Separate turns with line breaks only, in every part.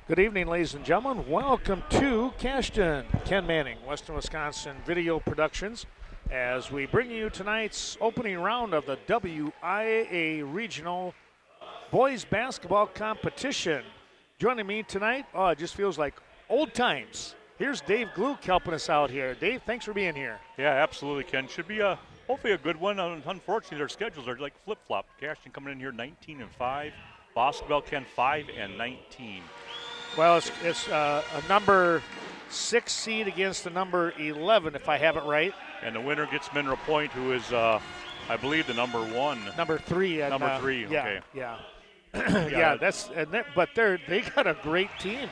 Good evening, ladies and gentlemen. Welcome to Cashton. Ken Manning, Western Wisconsin Video Productions, as we bring you tonight's opening round of the WIAA Regional Boys Basketball Competition. Joining me tonight, it just feels like old times. Here's Dave Gluck helping us out here. Dave, thanks for being here.
Yeah, absolutely, Ken. Should be hopefully a good one. Unfortunately, their schedules are like flip-flop. Cashton coming in here 19-5, Boscobel, Ken 5-19.
Well, it's a number 6 seed against the number 11, if I have it right.
And the winner gets Mineral Point, who is, I believe, the number 1.
Number 3. And,
number 3.
Yeah,
okay.
Yeah.
Yeah,
But they got a great team.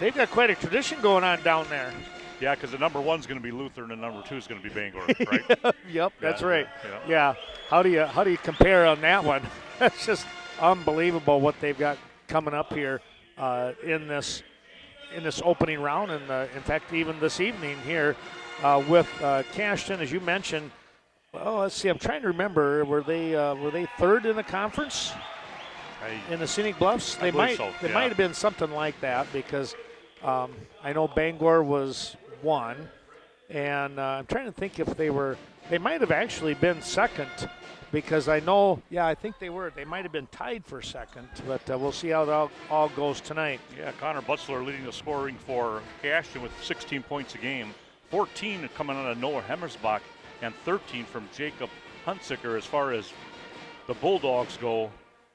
They've got quite a tradition going on down there.
Yeah, because the number 1's going to be Lutheran and number 2 is going to be Bangor, right?
Yep, that's right.
Yeah.
How do you compare on that one? That's just unbelievable what they've got coming up here in this opening round, and in fact, even this evening here with Cashton, as you mentioned. Well, let's see. I'm trying to remember. Were they third in the conference? In the Scenic Bluffs?
They might
have been something like that, because I know Bangor was 1, and I'm trying to think if they might have actually been second, because I know, I think they were. They might have been tied for second, but we'll see how it all goes tonight.
Yeah, Connor Butzler leading the scoring for Cashton with 16 points a game, 14 coming out of Noah Hemmersbach, and 13 from Jacob Huntsicker. As far as the Bulldogs go,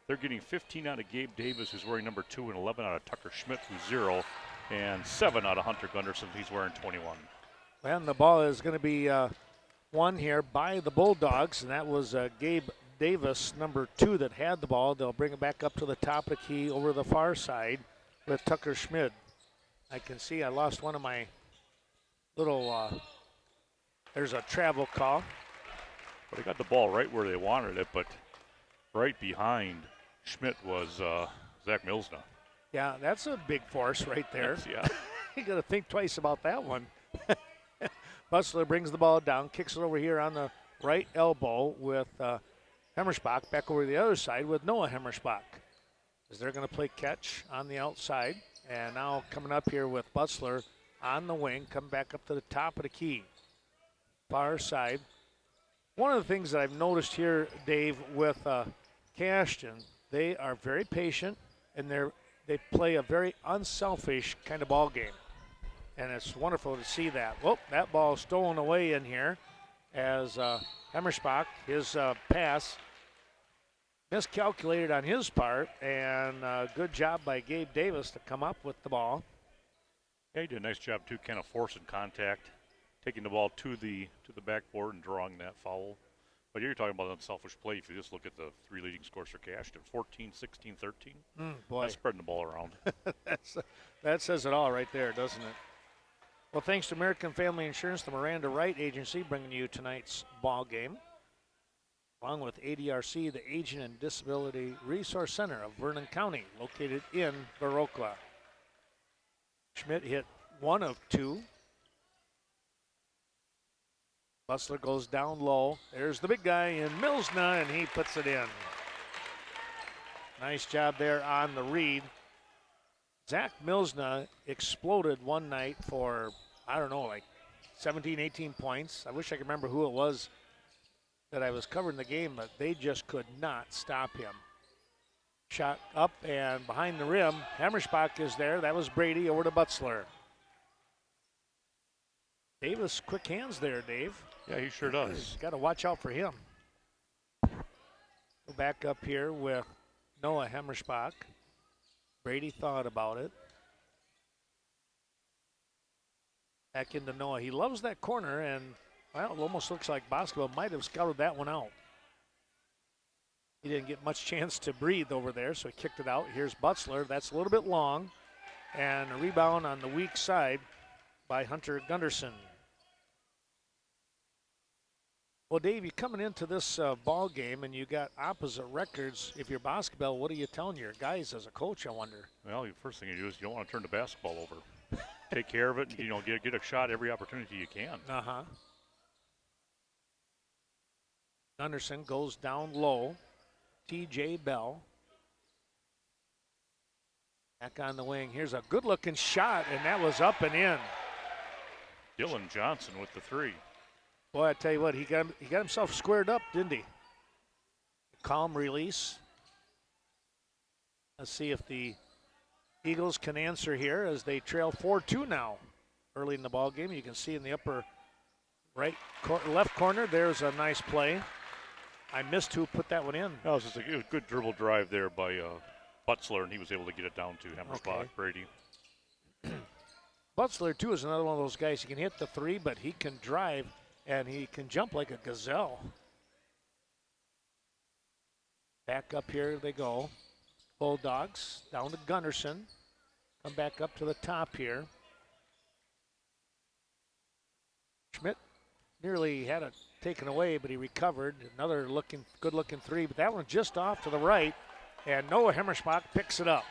they're getting 15 out of Gabe Davis, who's wearing number 2, and 11 out of Tucker Schmidt, who's 0, and 7 out of Hunter Gunderson, he's wearing 21.
And the ball is going to be won here by the Bulldogs, and that was Gabe Davis, number 2, that had the ball. They'll bring it back up to the top of the key over the far side with Tucker Schmidt. I can see I lost one of my little, there's a travel call.
Well, they got the ball right where they wanted it, but right behind Schmidt was Zach Milsna.
Yeah, that's a big force right there.
Yeah.
You got to think twice about that one. Butzler brings the ball down, kicks it over here on the right elbow with Hemmersbach, back over the other side with Noah Hemmersbach, as they're going to play catch on the outside. And now coming up here with Butzler on the wing, come back up to the top of the key. Far side. One of the things that I've noticed here, Dave, with Cashton, they are very patient, and they play a very unselfish kind of ball game. And it's wonderful to see that. Well, that ball stolen away in here as Hemmersbach, his pass miscalculated on his part, and good job by Gabe Davis to come up with the ball.
Yeah, he did a nice job too, kind of forcing contact, taking the ball to the backboard and drawing that foul. But you're talking about unselfish play if you just look at the 3 leading scores for Cashton, 14, 16, 13.
Boy.
That's spreading the ball around.
That says it all right there, doesn't it? Well, thanks to American Family Insurance, the Miranda Wright Agency, bringing you tonight's ball game, along with ADRC, the Aging and Disability Resource Center of Vernon County, located in Baroqua. Schmidt hit 1 of 2. Butzler goes down low. There's the big guy in Milsna, and he puts it in. Nice job there on the read. Zach Milsna exploded one night for, I don't know, like 17, 18 points. I wish I could remember who it was that I was covering the game, but they just could not stop him. Shot up and behind the rim. Hemmersbach is there. That was Brady over to Butzler. Davis, quick hands there, Dave.
Yeah, he sure does.
Got to watch out for him. Go back up here with Noah Hemmersbach. Brady thought about it. Back into Noah. He loves that corner, and, well, it almost looks like Boscobel might have scouted that one out. He didn't get much chance to breathe over there, so he kicked it out. Here's Butzler. That's a little bit long. And a rebound on the weak side by Hunter Gunderson. Well, Dave, you're coming into this ball game, and you got opposite records. If you're Boscobel, what are you telling your guys as a coach, I wonder?
Well, the first thing you do is you don't want to turn the basketball over. Take care of it, and, get a shot every opportunity you can.
Gunderson goes down low. T.J. Bell. Back on the wing. Here's a good-looking shot, and that was up and in.
Dylan Johnson with the 3.
Boy, I tell you what, he got himself squared up, didn't he? Calm release. Let's see if the Eagles can answer here as they trail 4-2 now. Early in the ball game, you can see in the upper left corner, there's a nice play. I missed who put that one in.
That was just a good dribble drive there by Butzler, and he was able to get it down to Hemmersbach,
Okay.
Brady.
Butzler, too, is another one of those guys. He can hit the 3, but he can drive, and he can jump like a gazelle. Back up here they go. Bulldogs down to Gunnarsson. Come back up to the top here. Schmidt nearly had it taken away, but he recovered. Another good-looking 3, but that one just off to the right, and Noah Hemmersbach picks it up.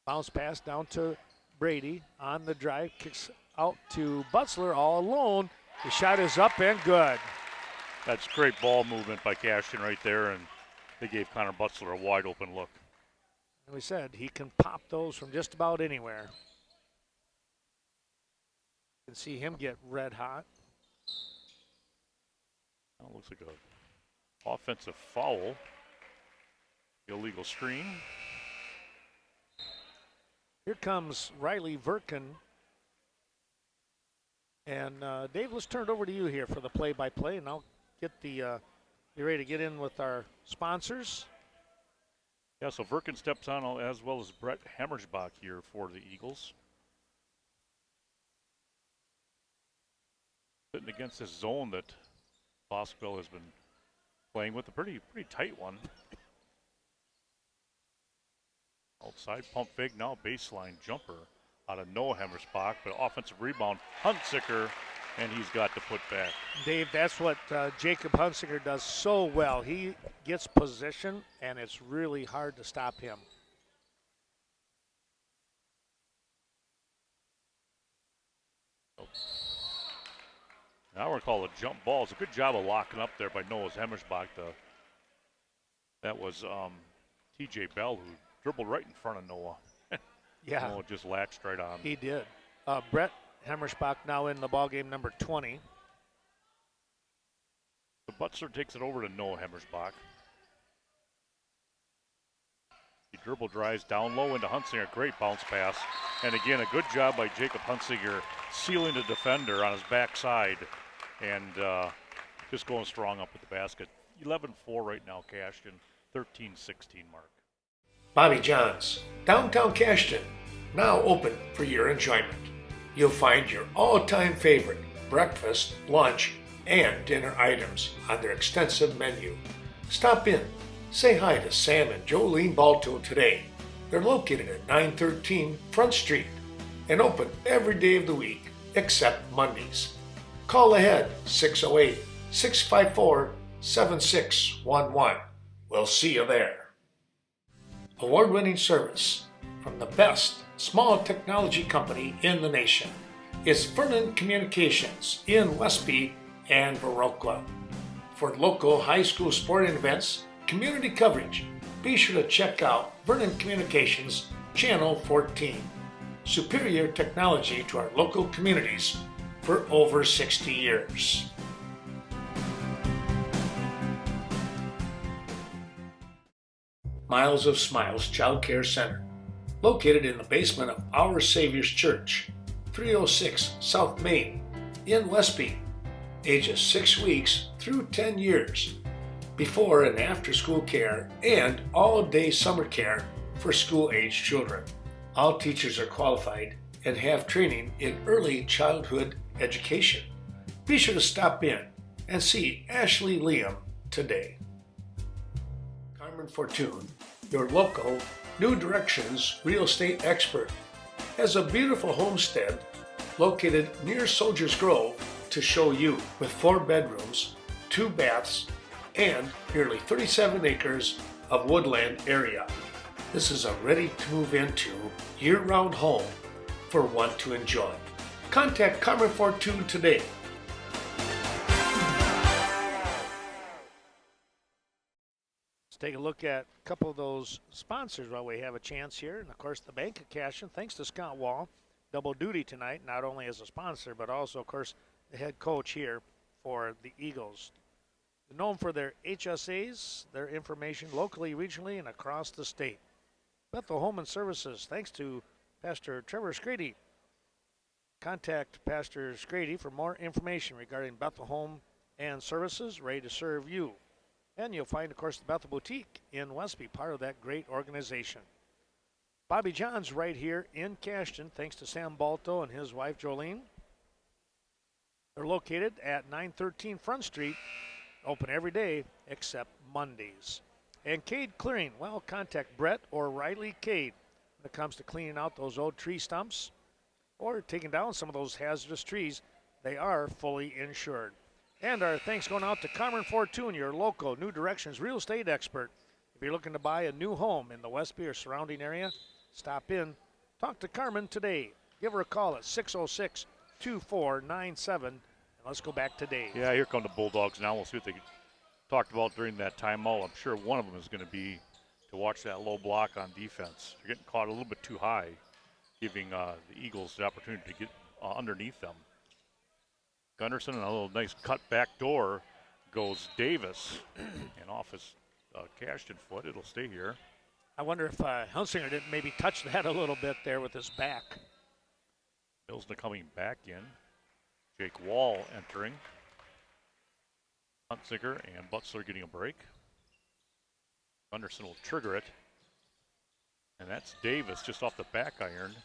Bounce pass down to Brady on the drive, kicks out to Butzler all alone. The shot is up and good.
That's great ball movement by Cashton right there, and they gave Connor Butzler a wide open look.
And we said he can pop those from just about anywhere. You can see him get red hot.
That looks like an offensive foul. Illegal screen.
Here comes Riley Verkin. And Dave, let's turn it over to you here for the play-by-play, and I'll get get ready to get in with our sponsors.
Yeah, so Verkin steps on as well as Brett Hemmersbach here for the Eagles. Sitting against this zone that Boscobel has been playing with, a pretty tight one. Outside pump fake, now baseline jumper out of Noah Hemmersbach, but offensive rebound, Huntsicker, and he's got to put back.
Dave, that's what Jacob Hunsinger does so well. He gets position, and it's really hard to stop him.
Now we're called a jump ball. It's a good job of locking up there by Noah Hemmersbach. That was T.J. Bell who dribbled right in front of Noah.
Yeah.
Noah just latched right on.
He did. Brett Hemmersbach now in the ballgame, number 20.
The Butzler takes it over to Noah Hemmersbach. He dribble drives down low into Hunsinger. Great bounce pass. And again, a good job by Jacob Hunsinger sealing the defender on his backside and just going strong up with the basket. 11-4 right now, Cashton. 13-16 mark.
Bobby John's, downtown Cashton, now open for your enjoyment. You'll find your all-time favorite breakfast, lunch, and dinner items on their extensive menu. Stop in, say hi to Sam and Jolene Balto today. They're located at 913 Front Street and open every day of the week except Mondays. Call ahead 608-654-7611. We'll see you there. Award-winning service from the best small technology company in the nation. It's Vernon Communications in Westby and Viroqua. For local high school sporting events, community coverage, be sure to check out Vernon Communications Channel 14. Superior technology to our local communities for over 60 years. Miles of Smiles Child Care Center, located in the basement of Our Savior's Church, 306 South Main, in Westby, ages 6 weeks through 10 years, before and after school care and all-day summer care for school-age children. All teachers are qualified and have training in early childhood education. Be sure to stop in and see Ashley Liam today. Carmen Fortune, your local New Directions real estate expert, has a beautiful homestead located near Soldiers Grove to show you, with 4 bedrooms, 2 baths, and nearly 37 acres of woodland area. This is a ready-to-move into year-round home for one to enjoy. Contact Carmen Fortune today.
take a look at a couple of those sponsors while we have a chance here. And, of course, the Bank of Cashton, thanks to Scott Wall, double duty tonight, not only as a sponsor, but also, of course, the head coach here for the Eagles. They're known for their HSAs, their information locally, regionally, and across the state. Bethel Home and Services, thanks to Pastor Trevor Scrady. Contact Pastor Scrady for more information regarding Bethel Home and Services, ready to serve you. And you'll find, of course, the Bethel Boutique in Westby, part of that great organization. Bobby John's right here in Cashton, thanks to Sam Balto and his wife, Jolene. They're located at 913 Front Street, open every day except Mondays. And Cade Clearing, well, contact Brett or Riley Cade when it comes to cleaning out those old tree stumps or taking down some of those hazardous trees. They are fully insured. And our thanks going out to Carmen Fortune, your local New Directions real estate expert. If you're looking to buy a new home in the Westby or surrounding area, stop in, talk to Carmen today. Give her a call at 606-2497. And let's go back to Dave.
Yeah, here come the Bulldogs now. We'll see what they talked about during that timeout. I'm sure one of them is going to be to watch that low block on defense. They're getting caught a little bit too high, giving the Eagles the opportunity to get underneath them. Gunderson, and a little nice cut back door goes Davis, and off his Cashton foot. It'll stay here.
I wonder if Hunsinger didn't maybe touch that a little bit there with his back.
Milsner coming back in. Jake Wall entering. Hunsinger and Butzler getting a break. Gunderson will trigger it. And that's Davis just off the back iron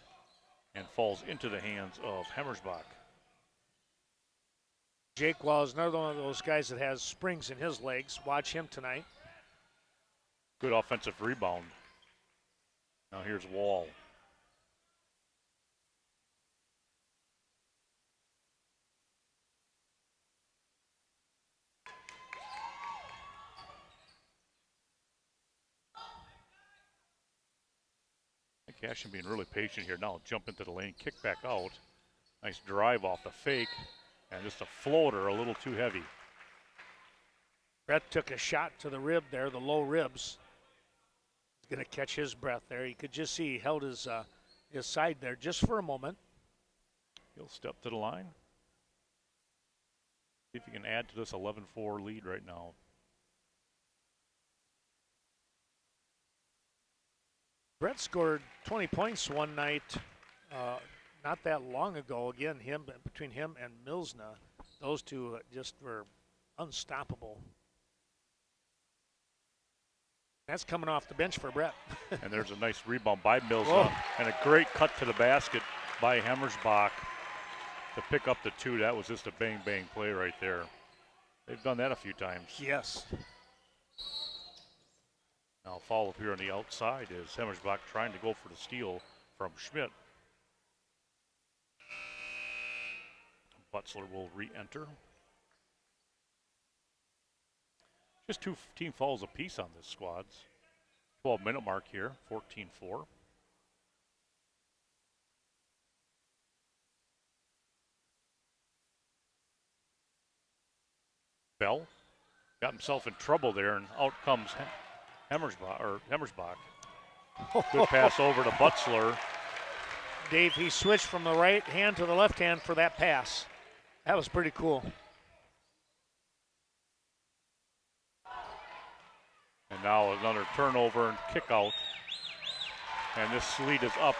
and falls into the hands of Hemmersbach.
Jake Wall is another one of those guys that has springs in his legs. Watch him tonight.
Good offensive rebound. Now here's Wall. Cashton being really patient here. Now jump into the lane, kick back out. Nice drive off the fake. And just a floater, a little too heavy.
Brett took a shot to the rib there, the low ribs. He's going to catch his breath there. You could just see he held his side there just for a moment.
He'll step to the line. See if he can add to this 11-4 lead right now.
Brett scored 20 points one night not that long ago. Again, between him and Milsner, those two just were unstoppable. That's coming off the bench for Brett.
And there's a nice rebound by Milsner and a great cut to the basket by Hemmersbach to pick up the two. That was just a bang-bang play right there. They've done that a few times.
Yes.
Now foul up here on the outside is Hemmersbach trying to go for the steal from Schmidt. Butzler will re-enter. Just two team fouls apiece on this squad's 12-minute mark here, 14-4. Bell got himself in trouble there, and out comes Hemmersbach. Good pass over to Butzler.
Dave, he switched from the right hand to the left hand for that pass. That was pretty cool.
And now another turnover and kick out. And this lead is up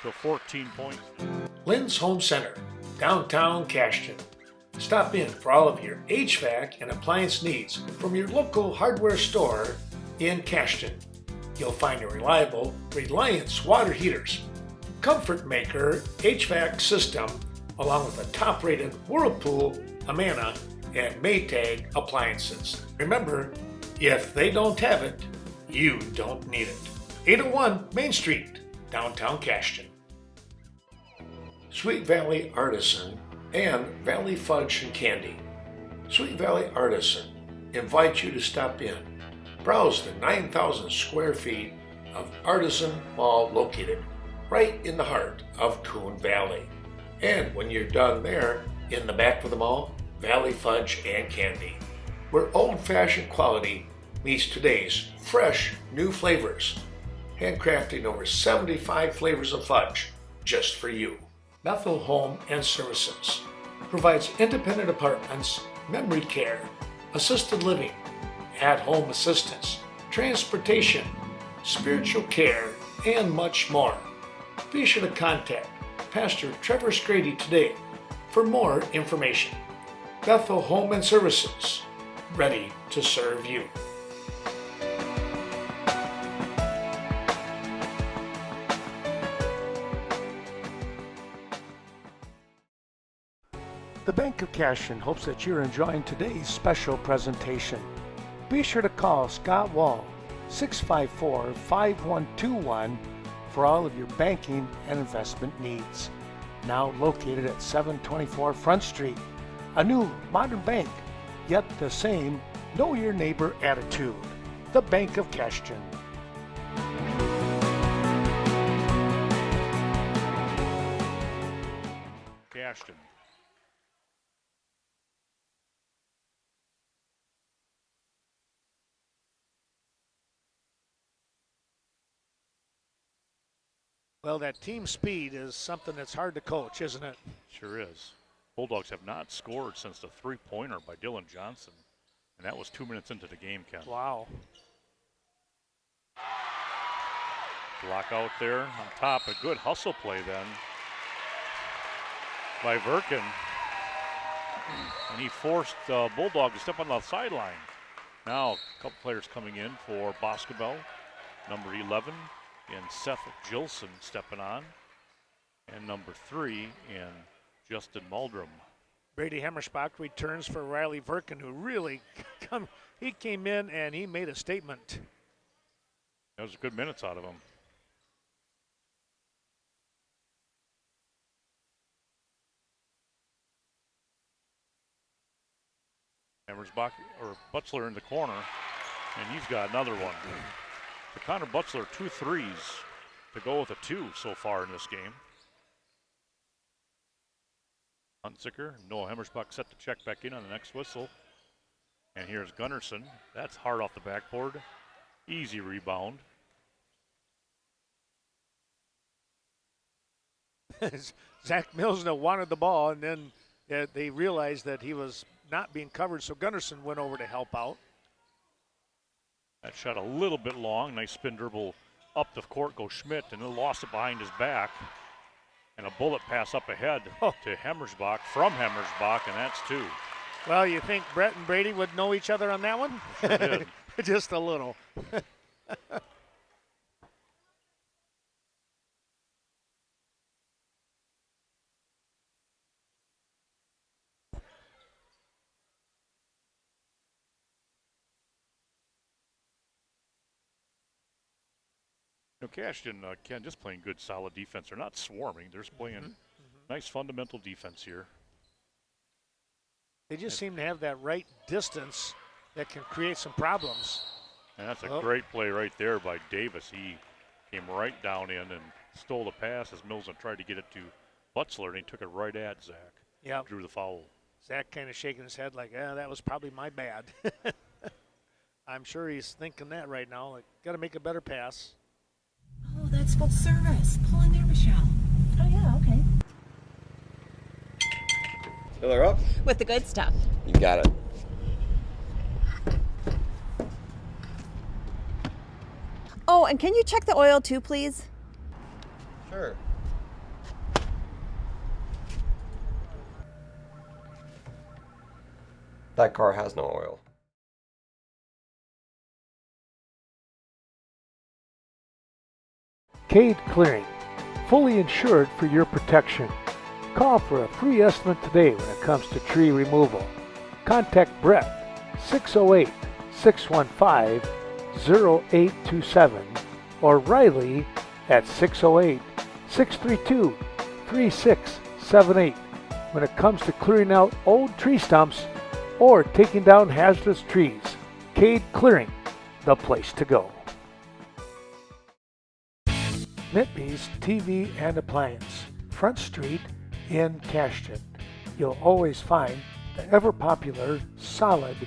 to 14 points.
Lynn's Home Center, downtown Cashton. Stop in for all of your HVAC and appliance needs from your local hardware store in Cashton. You'll find a reliable Reliance water heaters, Comfort Maker HVAC system, along with the top-rated Whirlpool, Amana, and Maytag appliances. Remember, if they don't have it, you don't need it. 801 Main Street, downtown Cashton. Sweet Valley Artisan and Valley Fudge and Candy. Sweet Valley Artisan invites you to stop in. Browse the 9,000 square feet of Artisan Mall located right in the heart of Coon Valley. And when you're done there, in the back of the mall, Valley Fudge and Candy. where old-fashioned quality meets today's fresh new flavors. Handcrafting over 75 flavors of fudge just for you. Bethel Home and Services provides independent apartments, memory care, assisted living, at-home assistance, transportation, spiritual care, and much more. Be sure to contact Pastor Trevor Scrady today for more information. Bethel Home and Services, ready to serve you.
The Bank of Cashton hopes that you're enjoying today's special presentation. Be sure to call Scott Wall, 654-5121, for all of your banking and investment needs. Now located at 724 Front Street, a new modern bank, yet the same know your neighbor attitude. The Bank of Cashton.
Cashton.
Well, that team speed is something that's hard to coach, isn't it?
Sure is. Bulldogs have not scored since the three-pointer by Dylan Johnson, and that was 2 minutes into the game, Ken.
Wow.
Block out there on top. A good hustle play then by Verkin. And he forced Bulldog to step on the sideline. Now a couple players coming in for Boscobel. Number 11 in Seth Gilson stepping on. And number 3 in Justin Muldrum.
Brady Hemmerspach returns for Riley Verkin, who really he came in and he made a statement.
That was good minutes out of him. Hemmersbach or Butler in the corner, and he's got another one. For Connor Butler, 2 threes to go with a 2 so far in this game. Hunziker, Noah Hemmersbach set to check back in on the next whistle. And here's Gunnarsson. That's hard off the backboard. Easy rebound.
Zach Milsna wanted the ball, and then they realized that he was not being covered, so Gunnarsson went over to help out.
That shot a little bit long. Nice spin dribble up the court goes Schmidt, and then lost it behind his back. And a bullet pass up ahead to Hemmersbach from Hemmersbach, and that's 2.
Well, you think Brett and Brady would know each other on that one?
Sure did.
Just a little.
Cashton, Ken, just playing good, solid defense. They're not swarming. They're just playing nice fundamental defense here.
They just seem to have that right distance that can create some problems.
And that's a great play right there by Davis. He came right down in and stole the pass as Mills tried to get it to Butler, and he took it right at Zach.
Yeah.
Drew the foul.
Zach kind of shaking his head like, that was probably my bad. I'm sure he's thinking that right now. Like, got to make a better pass.
Oh, that's full service. Pull in there, Michelle. Oh, yeah, okay.
Fill her up?
With the good stuff.
You got it.
Oh, and can you check the oil too, please?
Sure. That car has no oil.
Cade Clearing, fully insured for your protection. Call for a free estimate today when it comes to tree removal. Contact Brett, 608-615-0827, or Riley at 608-632-3678 when it comes to clearing out old tree stumps or taking down hazardous trees. Cade Clearing, the place to go. Mitby's TV and Appliance, Front Street in Cashton. You'll always find the ever-popular, solid,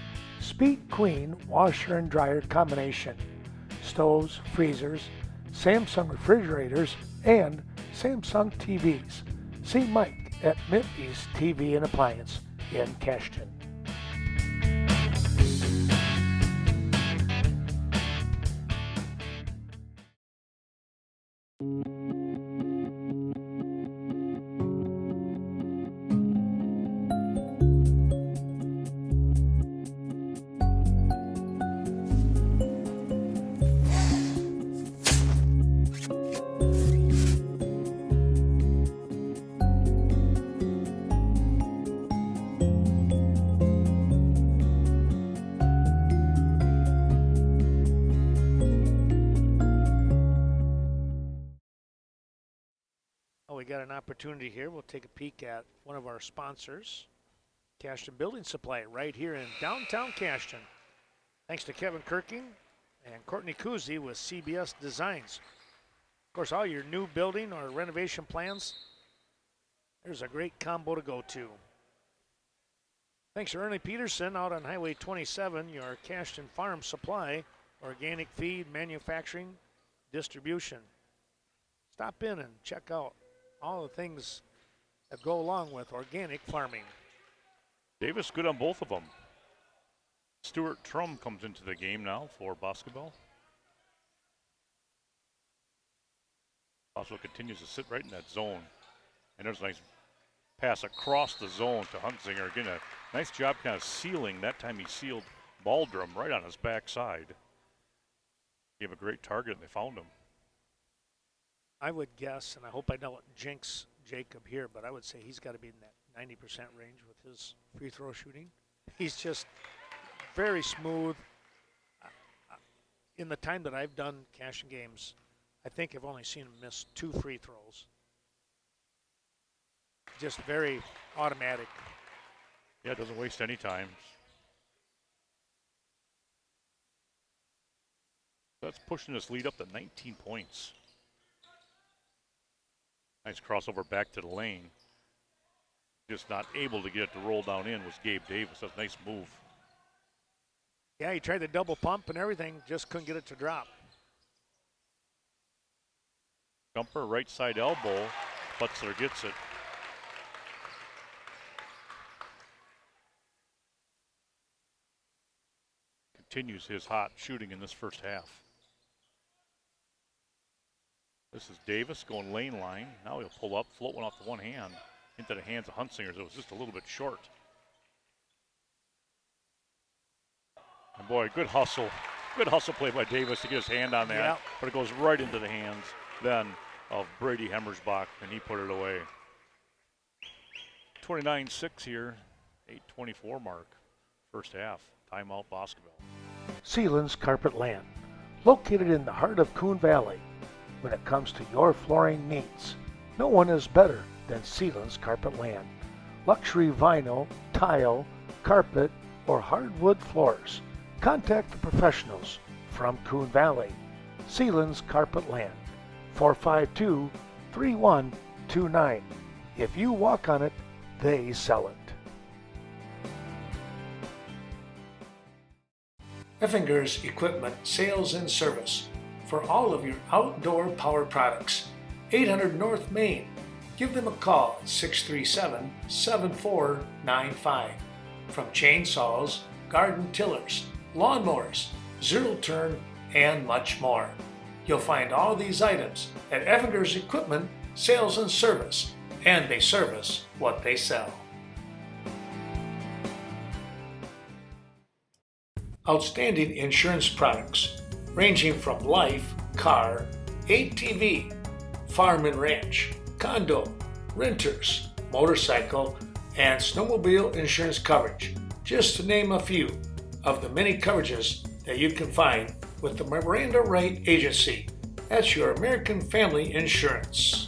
Speed Queen washer and dryer combination, stoves, freezers, Samsung refrigerators, and Samsung TVs. See Mike at Miffy's TV and Appliance in Cashton.
We got an opportunity here. We'll take a peek at one of our sponsors, Cashton Building Supply, right here in downtown Cashton. Thanks to Kevin Kirking and Courtney Kuzi with CBS Designs. Of course, all your new building or renovation plans, there's a great combo to go to. Thanks to Ernie Peterson out on Highway 27, your Cashton Farm Supply, organic feed, manufacturing, distribution. Stop in and check out all the things that go along with organic farming.
Davis good on both of them. Stuart Trum comes into the game now for Boscobel. Also continues to sit right in that zone. And there's a nice pass across the zone to Huntsinger. Again, a nice job kind of sealing. That time he sealed Baldrum right on his backside. Gave a great target and they found him.
I would guess, and I hope I don't jinx Jacob here, but I would say he's got to be in that 90% range with his free throw shooting. He's just very smooth. In the time that I've done Cashton games, I think I've only seen him miss 2 free throws. Just very automatic.
Yeah, doesn't waste any time. That's pushing this lead up to 19 points. Nice crossover back to the lane. Just not able to get it to roll down in was Gabe Davis. That's a nice move.
Yeah, he tried the double pump and everything, just couldn't get it to drop.
Jumper, right side elbow. Putzler gets it. Continues his hot shooting in this first half. This is Davis going lane line. Now he'll pull up, float one off the one hand into the hands of Huntsinger. It was just a little bit short. And boy, good hustle. Good hustle play by Davis to get his hand on that.
Yeah.
But it goes right into the hands then of Brady Hemmersbach, and he put it away. 29-6 here, 8:24 mark, first half. Timeout Boscobel.
Sealands Carpet Land, located in the heart of Coon Valley. When it comes to your flooring needs, no one is better than Sealands Carpet Land. Luxury vinyl, tile, carpet, or hardwood floors. Contact the professionals from Coon Valley. Sealands Carpet Land, 452-3129. If you walk on it, they sell it. Effinger's Equipment Sales and Service for all of your outdoor power products. 800 North Main. Give them a call at 637-7495. From chainsaws, garden tillers, lawnmowers, zero turn, and much more. You'll find all these items at Effinger's Equipment Sales and Service, and they service what they sell. Outstanding insurance products ranging from life, car, ATV, farm and ranch, condo, renters, motorcycle, and snowmobile insurance coverage, just to name a few of the many coverages that you can find with the Miranda Wright Agency. That's your American Family Insurance.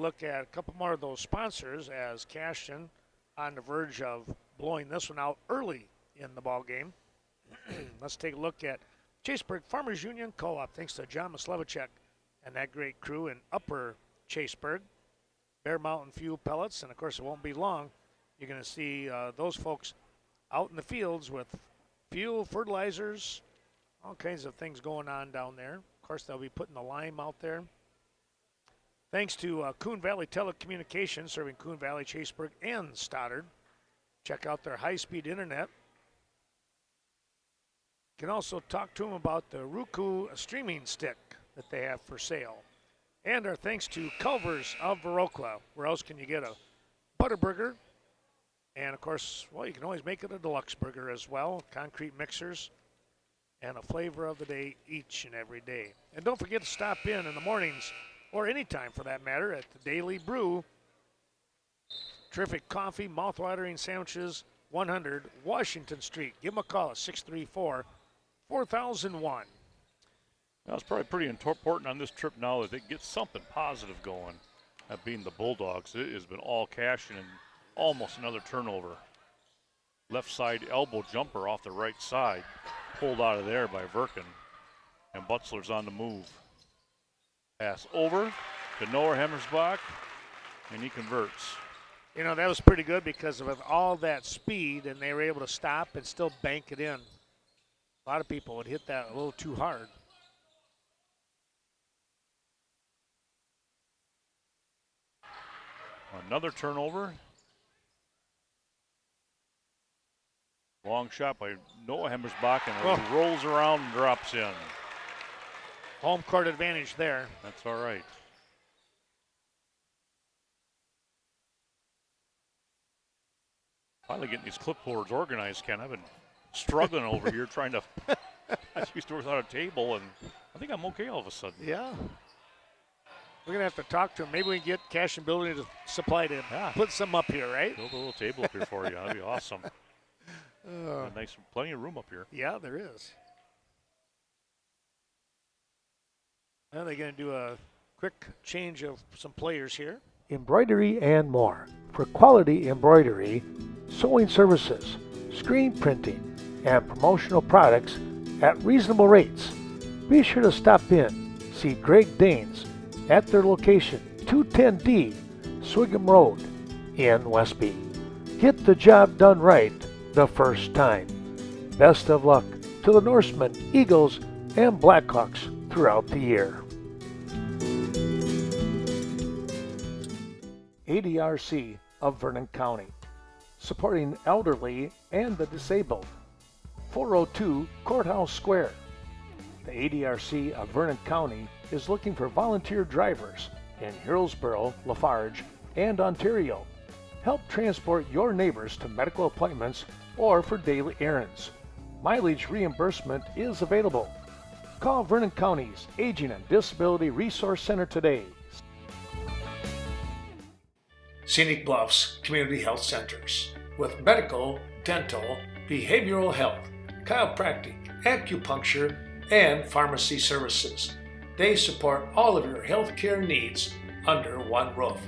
look at a couple more of those sponsors as Cashton on the verge of blowing this one out early in the ball game. Let's take a look at Chaseburg Farmers Union Co-op, thanks to John Maslevicek and that great crew in Upper Chaseburg. Bear Mountain Fuel Pellets, and of course it won't be long. You're going to see those folks out in the fields with fuel, fertilizers, all kinds of things going on down there. Of course, they'll be putting the lime out there. Thanks to Coon Valley Telecommunications, serving Coon Valley, Chaseburg, and Stoddard. Check out their high-speed internet. You can also talk to them about the Roku streaming stick that they have for sale. And our thanks to Culver's of Viroqua. Where else can you get a Butterburger? And, of course, well, you can always make it a deluxe burger as well. Concrete mixers and a flavor of the day each and every day. And don't forget to stop in the mornings, or anytime for that matter, at the Daily Brew. Terrific coffee, mouth-watering sandwiches, 100 Washington Street. Give them a call at 634-4001.
Now, it's probably pretty important on this trip now that they get something positive going. That being the Bulldogs. It has been all Cashton and almost another turnover. Left side elbow jumper off the right side. Pulled out of there by Verkin. And Butzler's on the move. Pass over to Noah Hemmersbach, and he converts.
You know, that was pretty good because of all that speed, and they were able to stop and still bank it in. A lot of people would hit that a little too hard.
Another turnover. Long shot by Noah Hemmersbach, and it rolls around and drops in.
Home court advantage there.
That's all right. Finally getting these clipboards organized, Ken. I've been struggling over here trying to. I used to work without a table, and I think I'm okay all of a sudden.
Yeah. We're going to have to talk to him. Maybe we can get Cash and Building to supply to put some up here, right?
Build a little table up here for you. That'd be awesome. Nice, plenty of room up here.
Yeah, there is. Now they're going to do a quick change of some players here.
Embroidery and more. For quality embroidery, sewing services, screen printing, and promotional products at reasonable rates. Be sure to stop in. See Greg Danes at their location, 210D Swigum Road in Westby. Get the job done right the first time. Best of luck to the Norsemen, Eagles, and Blackhawks throughout the year. ADRC of Vernon County, supporting elderly and the disabled. 402 Courthouse Square. The ADRC of Vernon County is looking for volunteer drivers in Hillsborough, Lafarge, and Ontario. Help transport your neighbors to medical appointments or for daily errands. Mileage reimbursement is available. Call Vernon County's Aging and Disability Resource Center today. Scenic Bluffs Community Health Centers with medical, dental, behavioral health, chiropractic, acupuncture, and pharmacy services. They support all of your healthcare needs under one roof.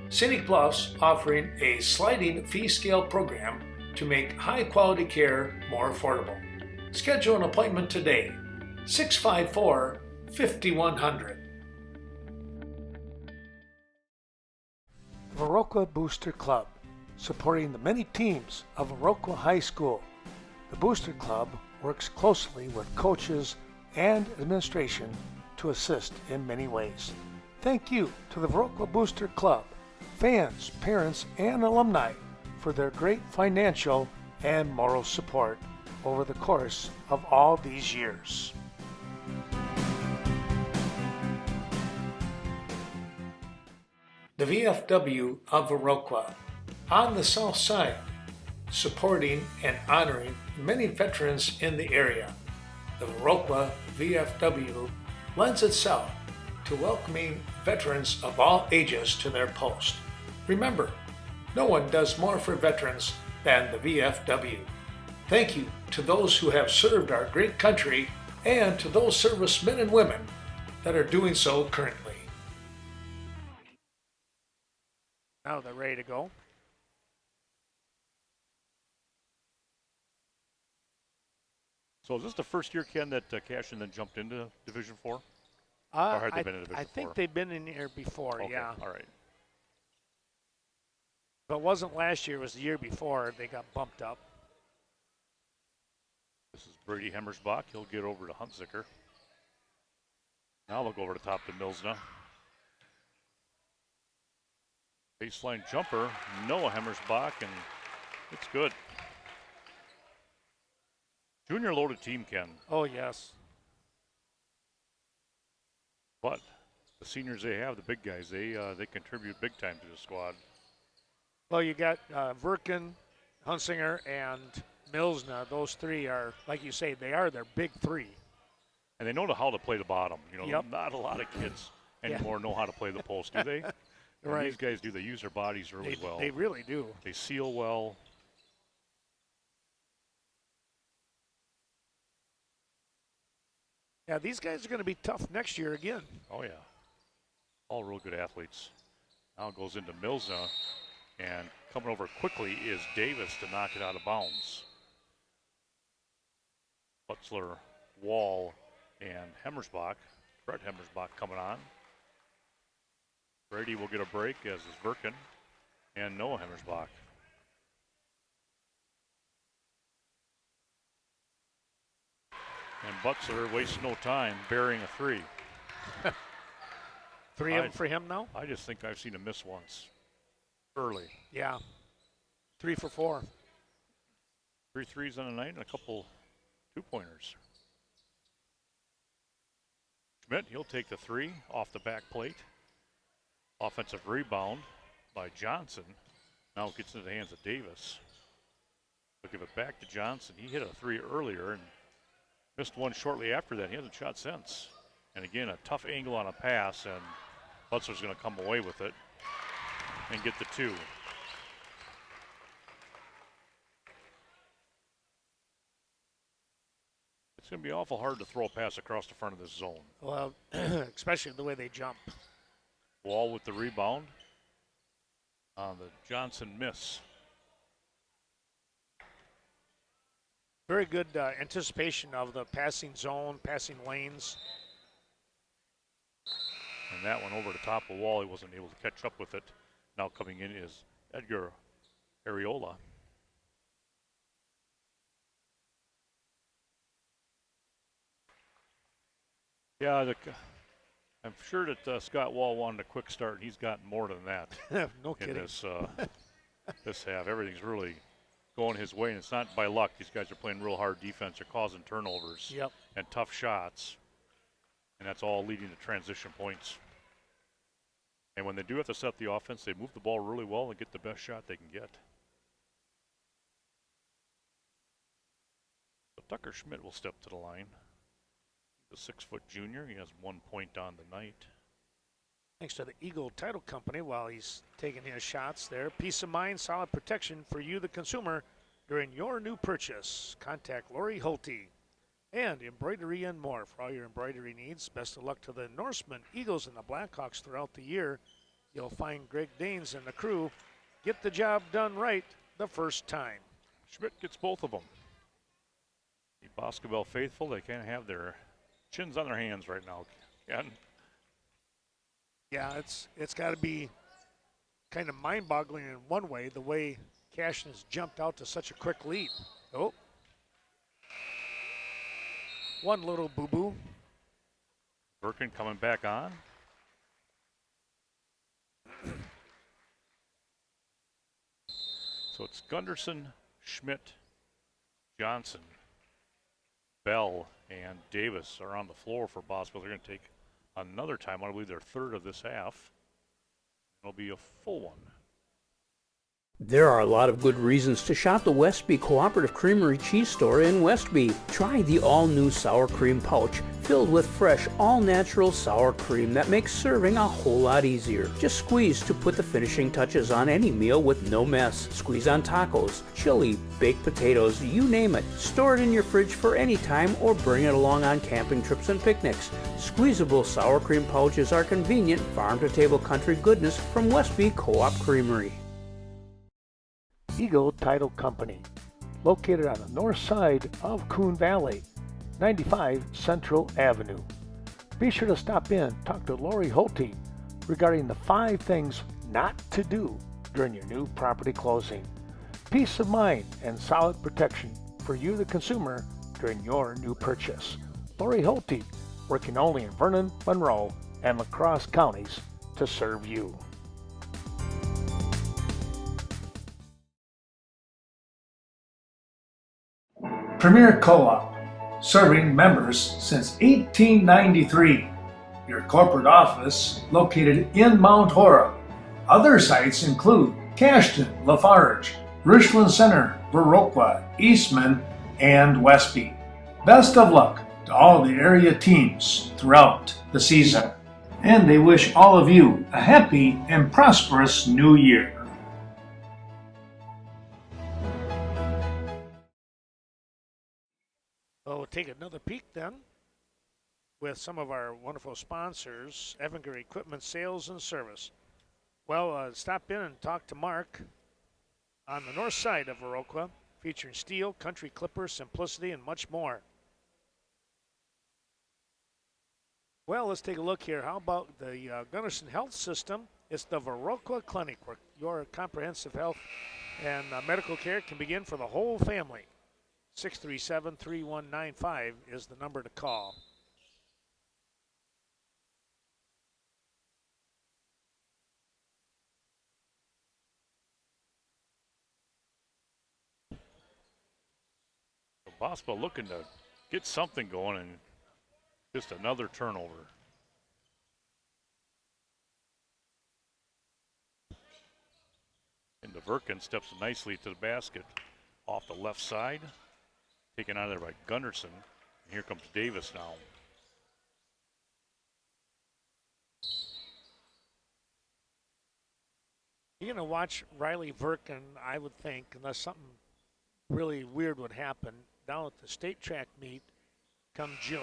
Scenic Bluffs offering a sliding fee scale program to make high-quality care more affordable. Schedule an appointment today, 654-5100. Viroqua Booster Club, supporting the many teams of Viroqua High School. The Booster Club works closely with coaches and administration to assist in many ways. Thank you to the Viroqua Booster Club, fans, parents, and alumni for their great financial and moral support over the course of all these years. The VFW of Viroqua, on the south side, supporting and honoring many veterans in the area. The Viroqua VFW lends itself to welcoming veterans of all ages to their post. Remember, no one does more for veterans than the VFW. Thank you to those who have served our great country and to those servicemen and women that are doing so currently.
Now they're ready to go.
So is this the first year, Ken, that Cashton then jumped into Division 4? Or had they been in Division
I
4?
think they've been in here before,
Okay,
yeah.
all right.
But it wasn't last year, it was the year before they got bumped up.
This is Brady Hemmersbach. He'll get over to Hunziker. Now they'll go over the top to Milsna. Baseline jumper, Noah Hemmersbach, and it's good. Junior loaded team, Ken.
Oh, yes.
But the seniors they have, the big guys, they contribute big time to the squad.
Well, you got Verkin, Hunsinger, and Milsna. Those three are, like you say, they are their big three.
And they know how to play the bottom. You know,
Yep.
not a lot of kids anymore know how to play the post, do they? And
Right.
these guys do. They use their bodies really well.
They really do.
They seal well.
Yeah, these guys are going to be tough next year again.
Oh, yeah. All real good athletes. Now it goes into Milsna, and coming over quickly is Davis to knock it out of bounds. Butzler, Wall, and Hemmersbach. Brett Hemmersbach coming on. Brady will get a break, as is Verkin and Noah Hemmersbach. And Butzler wastes no time burying a three.
Three of them for him now?
I just think I've seen him miss once. Early.
Yeah. 3 for 4.
3 threes on the night and a couple two-pointers. Schmidt, he'll take the three off the back plate. Offensive rebound by Johnson. Now it gets into the hands of Davis. They'll give it back to Johnson. He hit a three earlier and missed one shortly after that. He hasn't shot since. And again, a tough angle on a pass, and Butzler's going to come away with it and get the two. It's going to be awful hard to throw a pass across the front of this zone.
Well, especially the way they jump.
Wall with the rebound on the Johnson miss.
Very good anticipation of the passing zone, passing lanes.
And that one over the top of Wall, he wasn't able to catch up with it. Now coming in is Edgar Ariola. Yeah, I'm sure that Scott Wall wanted a quick start. He's gotten more than that
No
in
kidding.
this half. Everything's really going his way, and it's not by luck. These guys are playing real hard defense. They're causing turnovers
Yep.
and tough shots, and that's all leading to transition points. And when they do have to set the offense, they move the ball really well and get the best shot they can get. So Tucker Schmidt will step to the line. The 6-foot junior. He has 1 point on the night.
Thanks to the Eagle Title Company while he's taking his shots there. Peace of mind, solid protection for you, the consumer, during your new purchase. Contact Lori Holte. And embroidery and more for all your embroidery needs. Best of luck to the Norsemen, Eagles, and the Blackhawks throughout the year. You'll find Greg Danes and the crew get the job done right the first time.
Schmidt gets both of them. The Boscobel faithful, they can't have their chins on their hands right now. Ken.
Yeah, it's got to be kind of mind-boggling in one way, the way Cashton has jumped out to such a quick lead. Oh. One little boo-boo.
Birkin coming back on. So it's Gunderson, Schmidt, Johnson, Bell, and Davis are on the floor for Boswell. They're going to take another time. I believe their third of this half. It'll be a full one.
There are a lot of good reasons to shop the Westby Cooperative Creamery Cheese Store in Westby. Try the all-new sour cream pouch filled with fresh, all-natural sour cream that makes serving a whole lot easier. Just squeeze to put the finishing touches on any meal with no mess. Squeeze on tacos, chili, baked potatoes, you name it. Store it in your fridge for any time or bring it along on camping trips and picnics. Squeezable sour cream pouches are convenient farm-to-table country goodness from Westby Co-op Creamery.
Eagle Title Company, located on the north side of Coon Valley, 95 Central Avenue. Be sure to stop in, talk to Lori Holte regarding the 5 things not to do during your new property closing. Peace of mind and solid protection for you, the consumer, during your new purchase. Lori Holte, working only in Vernon, Monroe, and La Crosse counties to serve you.
Premier Co-op, serving members since 1893. Your corporate office located in Mount Horeb. Other sites include Cashton, Lafarge, Richland Center, Viroqua, Eastman, and Westby. Best of luck to all the area teams throughout the season, and they wish all of you a happy and prosperous new year.
Well, we'll take another peek then with some of our wonderful sponsors, Evinger Equipment Sales and Service. Well, stop in and talk to Mark on the north side of Viroqua, featuring steel, country clippers, simplicity, and much more. Well, let's take a look here. How about the Gunderson Health System? It's the Viroqua Clinic, where your comprehensive health and medical care can begin for the whole family. 637-3195 is the number to call.
Boscobel looking to get something going, and just another turnover. And Verkin steps nicely to the basket off the left side. Taken out of there by Gunderson. And here comes Davis now.
You're going to watch Riley Verkin, I would think, unless something really weird would happen, down at the state track meet come June,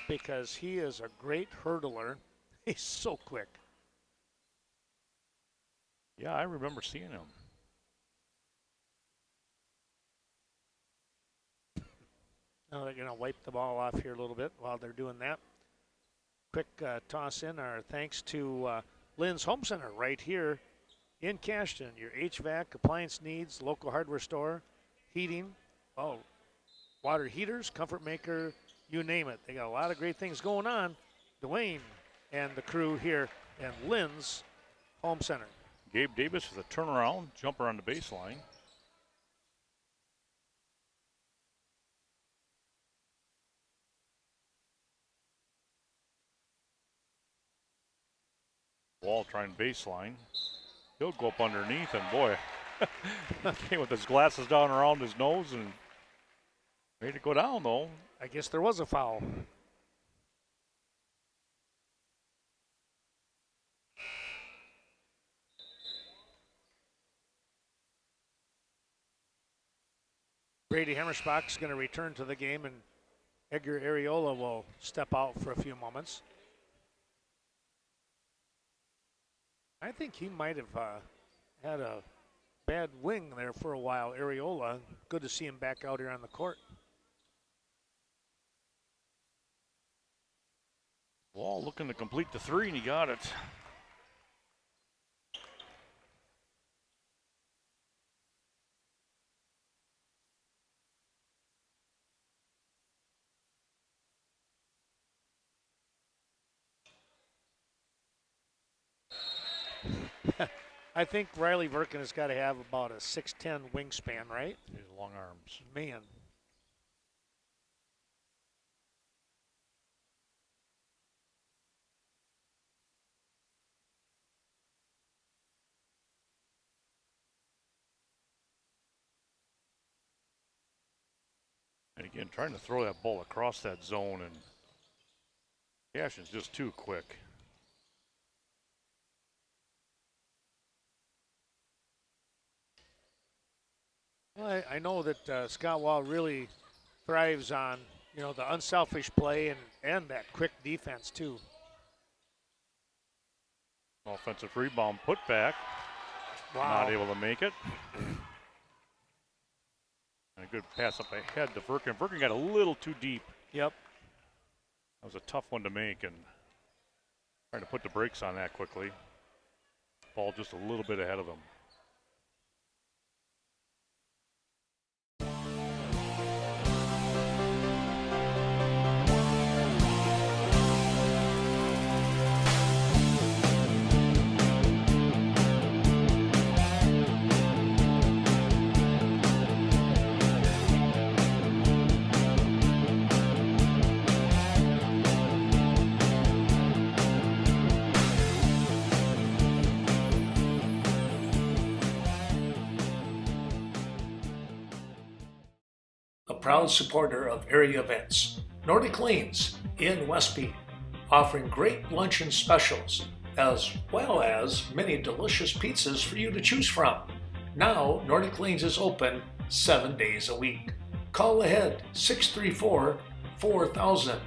because he is a great hurdler. He's so quick.
Yeah, I remember seeing him.
Now they're going to wipe the ball off here a little bit while they're doing that. Quick toss in our thanks to Lynn's Home Center right here in Cashton. Your HVAC, appliance needs, local hardware store, heating, water heaters, comfort maker, you name it. They got a lot of great things going on. Dwayne and the crew here in Lynn's Home Center.
Gabe Davis with a turnaround, jumper on the baseline. Wall trying baseline. He'll go up underneath, and boy, came with his glasses down around his nose and ready to go down, though.
I guess there was a foul. Brady Hammersbach's going to return to the game, and Edgar Areola will step out for a few moments. I think he might have had a bad wing there for a while, Areola. Good to see him back out here on the court.
Wall looking to complete the three, and he got it.
I think Riley Verkin has got to have about a 6'10" wingspan, right?
His long arms.
Man.
Again, trying to throw that ball across that zone, and Cashton's just too quick.
Well, I know that Scott Wall really thrives on, the unselfish play and that quick defense too.
Offensive rebound put back.
Wow.
Not able to make it. And a good pass up ahead to Verkin. Verkin got a little too deep.
Yep.
That was a tough one to make, and trying to put the brakes on that quickly. Ball just a little bit ahead of him.
A proud supporter of area events, Nordic Lanes in Westby, offering great luncheon specials as well as many delicious pizzas for you to choose from. Now, Nordic Lanes is open 7 days a week. Call ahead 634-4000.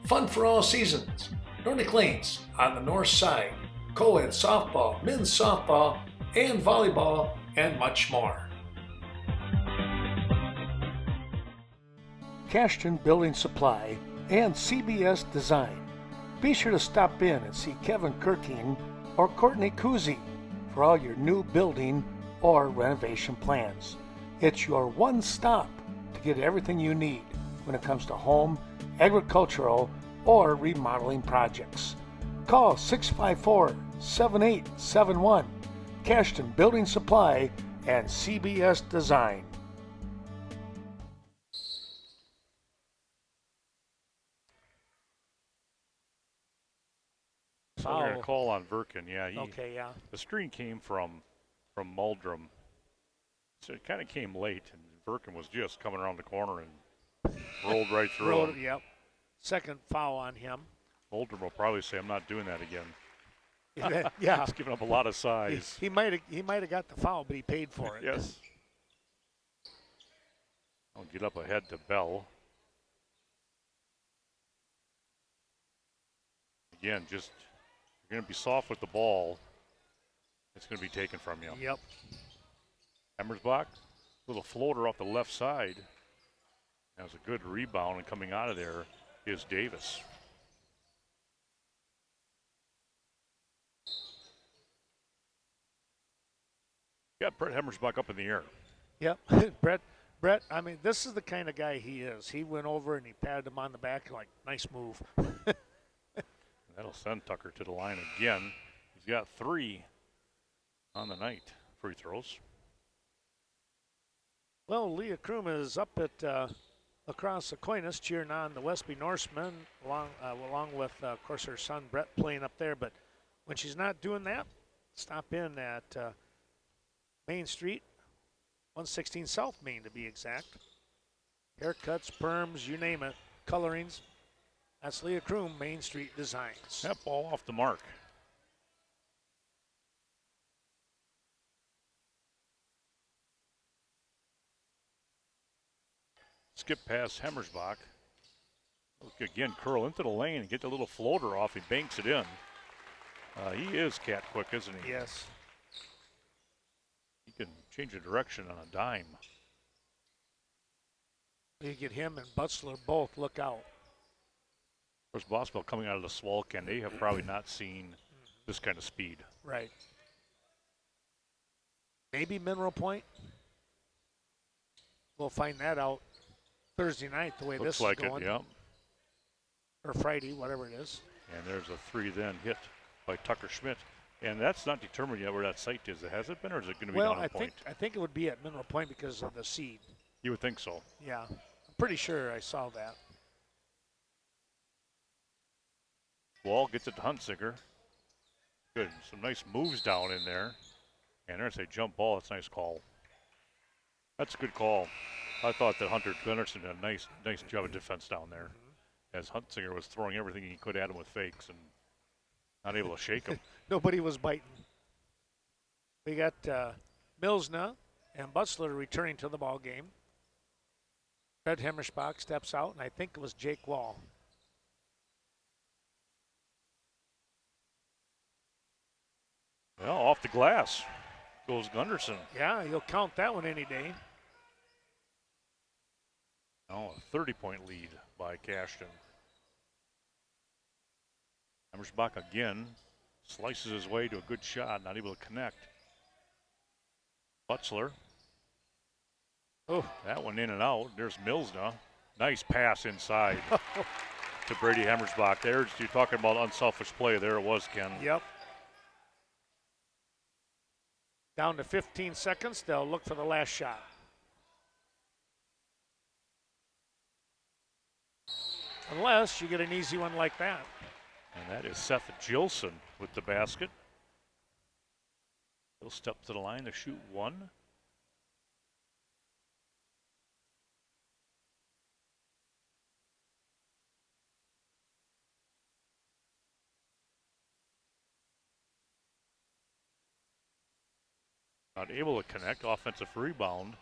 Fun for all seasons. Nordic Lanes on the north side. Co-ed softball, men's softball, and volleyball, and much more. Cashton Building Supply and CBS Design. Be sure to stop in and see Kevin Kirking or Courtney Kuzi for all your new building or renovation plans. It's your one stop to get everything you need when it comes to home, agricultural, or remodeling projects. Call 654-7871, Cashton Building Supply and CBS Design.
So we're going to call on Verkin. Yeah,
Okay, yeah.
The screen came from Muldrum. So it kind of came late, and Verkin was just coming around the corner and rolled right through him.
Yep. Second foul on him.
Muldrum will probably say, I'm not doing that again.
Yeah.
He's giving up a lot of size.
He might have got the foul, but he paid for it.
Yes. I'll get up ahead to Bell. Again, just you're going to be soft with the ball. It's going to be taken from you.
Yep.
Emmersbach, little floater off the left side. That was a good rebound, and coming out of there is Davis. Got Brett Hemmersbach up in the air.
Yep. Brett, I mean, this is the kind of guy he is. He went over and he patted him on the back like, nice move.
That'll send Tucker to the line again. He's got 3 on the night, free throws.
Well, Leah Kroom is up at Lacrosse Aquinas cheering on the Westby Norsemen, along with, of course, her son Brett playing up there. But when she's not doing that, stop in at Main Street, 116 South Main to be exact. Haircuts, perms, you name it, colorings. That's Leah Kroom, Main Street Designs.
That ball off the mark. Skip past Hemmersbach. Again, curl into the lane and get the little floater off. He banks it in. He is cat quick, isn't he?
Yes.
He can change the direction on a dime.
You get him and Butler both look out.
Of course, Boscobel coming out of the Swalken, they have probably not seen this kind of speed.
Right. Maybe Mineral Point. We'll find that out Thursday night, the way
Looks
this
like
is going.
it, yeah.
Or Friday, whatever it is.
And there's a 3 then hit by Tucker Schmidt. And that's not determined yet where that site is. Has it been, or is it going to be down at Point?
I think it would be at Mineral Point because of the seed.
You would think so.
Yeah. I'm pretty sure I saw that.
Wall gets it to Hunsicker. Good. Some nice moves down in there. And there's a jump ball. That's a nice call. That's a good call. I thought that Hunter Gunnarsson did a nice job of defense down there, as Huntsinger was throwing everything he could at him with fakes and not able to shake him.
Nobody was biting. We got Milsna and Butzler returning to the ball game. Fred Hemmerschbach steps out, and I think it was Jake Wall.
Well, off the glass goes Gunderson.
Yeah, you'll count that one any day.
Now a 30-point lead by Cashton. Hemmerschbach again slices his way to a good shot, not able to connect. Butzler. Oh, that one in and out. There's Milsna. Nice pass inside to Brady Hemmerschbach. There, you're talking about unselfish play. There it was, Ken.
Yep. Down to 15 seconds. They'll look for the last shot. Unless you get an easy one like that.
And that is Seth Gilson with the basket. He'll step to the line to shoot one. Not able to connect. Offensive rebound.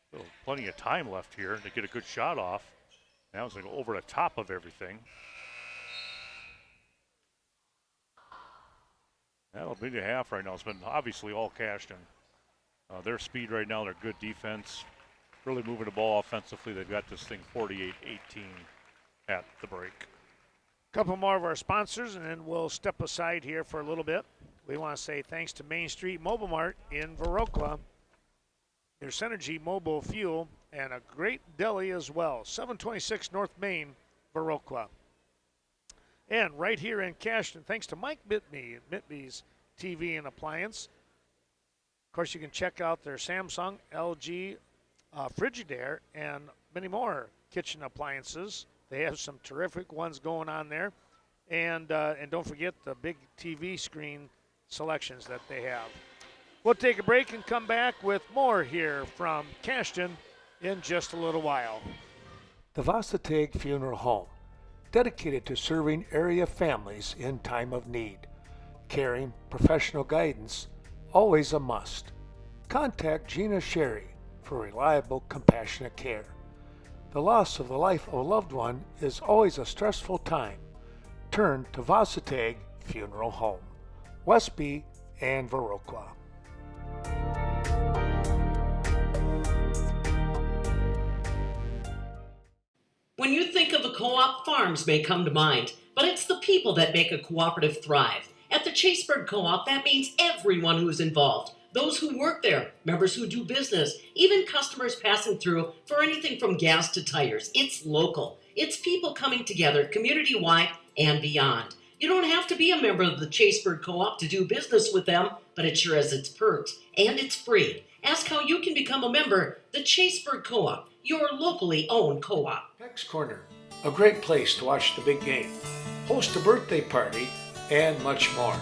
Still plenty of time left here to get a good shot off. Now it's going to go over the top of everything. That'll be the half right now. It's been obviously all Cashton. Their speed right now, their good defense, really moving the ball offensively. They've got this thing 48-18 at the break.
Couple more of our sponsors, and then we'll step aside here for a little bit. We want to say thanks to Main Street Mobile Mart in Viroqua. Their Synergy Mobile Fuel and a great deli as well. 726 North Main, Viroqua. And right here in Cashton, thanks to Mike Mitby, Mitby's TV and Appliance. Of course, you can check out their Samsung, LG, Frigidaire, and many more kitchen appliances. They have some terrific ones going on there. And don't forget the big TV screen selections that they have. We'll take a break and come back with more here from Cashton in just a little while.
The Vasateg Funeral Home, dedicated to serving area families in time of need. Caring, professional guidance, always a must. Contact Gina Sherry for reliable, compassionate care. The loss of the life of a loved one is always a stressful time. Turn to Vasateg Funeral Home, Westby and Viroqua.
When you think of a co-op, farms may come to mind, but it's the people that make a cooperative thrive. At the Chaseburg Co-op, that means everyone who's involved. Those who work there, members who do business, even customers passing through for anything from gas to tires. It's local. It's people coming together community-wide and beyond. You don't have to be a member of the Chaseburg Co-op to do business with them, but it sure has its perks, and it's free. Ask how you can become a member. The Chaseburg Co-op, your locally owned co-op.
Peck's Corner, a great place to watch the big game, host a birthday party, and much more.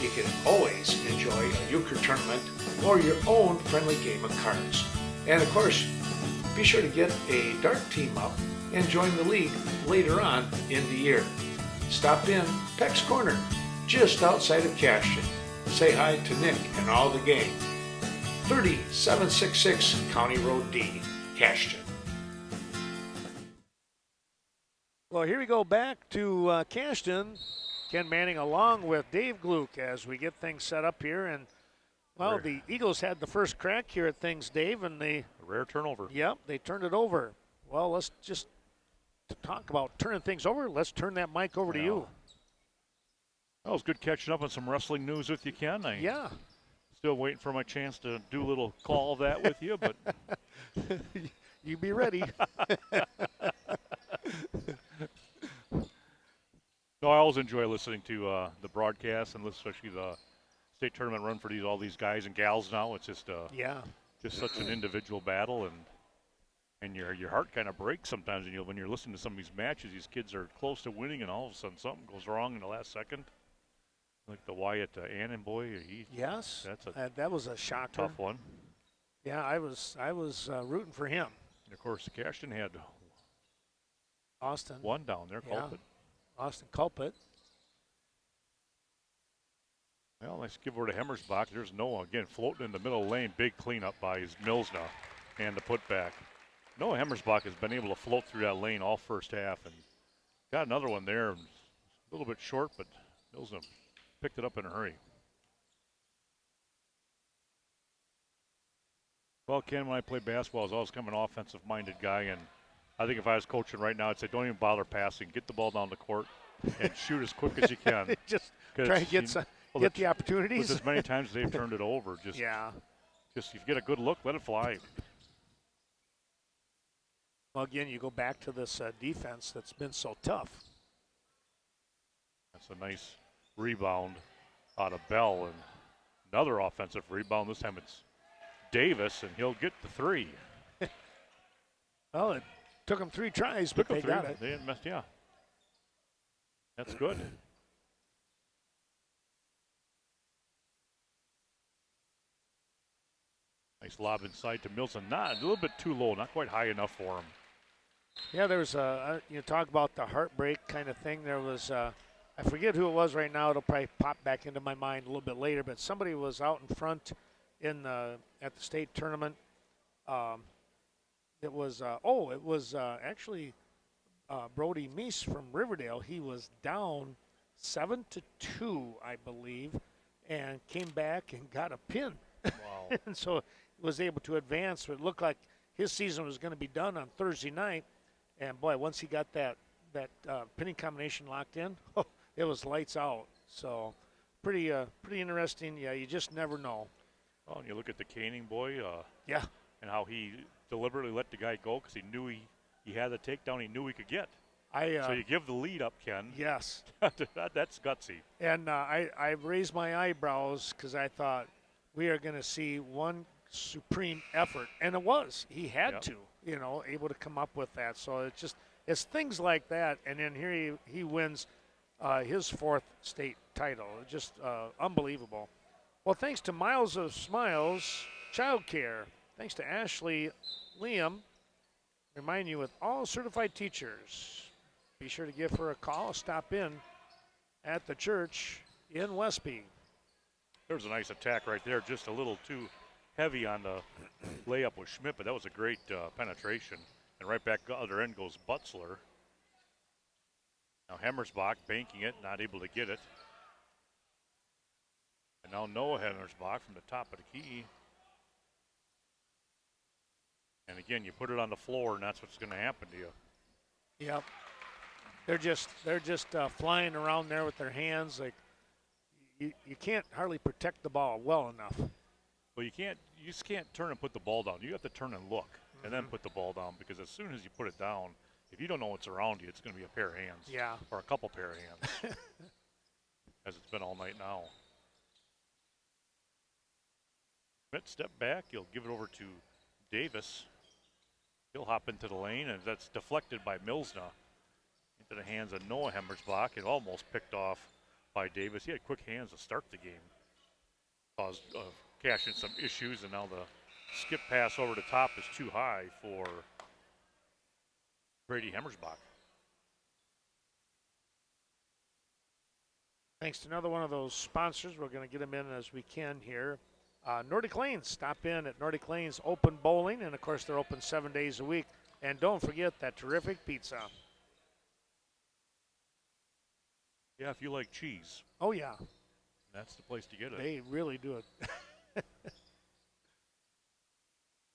You can always enjoy a euchre tournament or your own friendly game of cards. And of course, be sure to get a dart team up and join the league later on in the year. Stop in Peck's Corner, just outside of Cashton. Say hi to Nick and all the gang. 3766 County Road D, Cashton.
Well, here we go back to Cashton. Ken Manning along with Dave Gluck as we get things set up here. And, well, the Eagles had the first crack here at things, Dave, and they...
A rare turnover.
Yep, they turned it over. Well, let's just talk about turning things over. Let's turn that mic over to you.
That was good catching up on some wrestling news with you, Ken.
Yeah.
Still waiting for my chance to do a little call of that with you, but...
You be ready.
No, I always enjoy listening to the broadcast and especially the state tournament run for all these guys and gals now. It's just just such an individual battle, and your heart kind of breaks sometimes when you're listening to some of these matches. These kids are close to winning, and all of a sudden something goes wrong in the last second. Like the Wyatt Annan boy.
Yes,
that's
that was a shocker.
Tough one.
Yeah, I was rooting for him.
And, of course, Cashton had
Austin.
one down there,
Yeah.
Culpet.
Austin Culpet.
Well, let's give over to Hemmersbach. There's Noah again floating in the middle lane. Big cleanup by his Milsna and the putback. Noah Hemmersbach has been able to float through that lane all first half and got another one there. A little bit short, but Milsna picked it up in a hurry. Well, Ken, when I play basketball, I was always kind of an offensive-minded guy, and I think if I was coaching right now, I'd say don't even bother passing. Get the ball down the court and shoot as quick as you can.
Just try to get the opportunities.
With as many times as they've turned it over, just if you get a good look, let it fly.
Well, again, you go back to this defense that's been so tough.
That's a nice rebound out of Bell, and another offensive rebound. This time it's Davis, and he'll get the three.
Well, it took them 3 tries, but they got it.
They didn't miss, yeah. That's good. Nice lob inside to Milson. Not a little bit too low, not quite high enough for him.
Yeah, there was you talk about the heartbreak kind of thing. There was I forget who it was right now. It'll probably pop back into my mind a little bit later. But somebody was out in front at the state tournament. It was actually Brody Meese from Riverdale. He was down 7-2, I believe, and came back and got a pin.
Wow.
And so was able to advance. So it looked like his season was going to be done on Thursday night. And boy, once he got that pinning combination locked in, it was lights out. So pretty interesting. Yeah, you just never know.
Oh, and you look at the caning boy.
Yeah.
And how he deliberately let the guy go because he knew he had the takedown he knew he could get. So you give the lead up, Ken.
Yes.
That's gutsy.
And I raised my eyebrows because I thought we are going to see one supreme effort. And it was. He had to, able to come up with that. So it's things like that. And then here he wins his 4th state title. Just unbelievable. Well, thanks to Miles of Smiles Childcare. Thanks to Ashley Liam. Remind you, with all certified teachers, be sure to give her a call. Stop in at the church in Westby.
There's a nice attack right there. Just a little too heavy on the layup with Schmidt, but that was a great penetration. And right back other end goes Butzler. Now Hemmersbach banking it, not able to get it. And now Noah Hemmersbach from the top of the key. And again, you put it on the floor, and that's what's going to happen to you.
Yep. They're just flying around there with their hands. Like you can't hardly protect the ball well enough.
Well, you just can't turn and put the ball down. You have to turn and look, and then put the ball down, because as soon as you put it down, if you don't know what's around you, it's going to be a pair of hands.
Yeah.
Or a couple pair of hands, as it's been all night now. Schmidt step back. He'll give it over to Davis. He'll hop into the lane, and that's deflected by Milsna into the hands of Noah Hemmersbach. It almost picked off by Davis. He had quick hands to start the game. Caused Cashton some issues, and now the skip pass over the top is too high for Brady Hemmersbach.
Thanks to another one of those sponsors. We're going to get them in as we can here. Nordic Lanes, stop in at Nordic Lanes Open Bowling, and of course they're open 7 days a week. And don't forget that terrific pizza.
Yeah, if you like cheese.
Oh yeah.
That's the place to get it.
They really do it.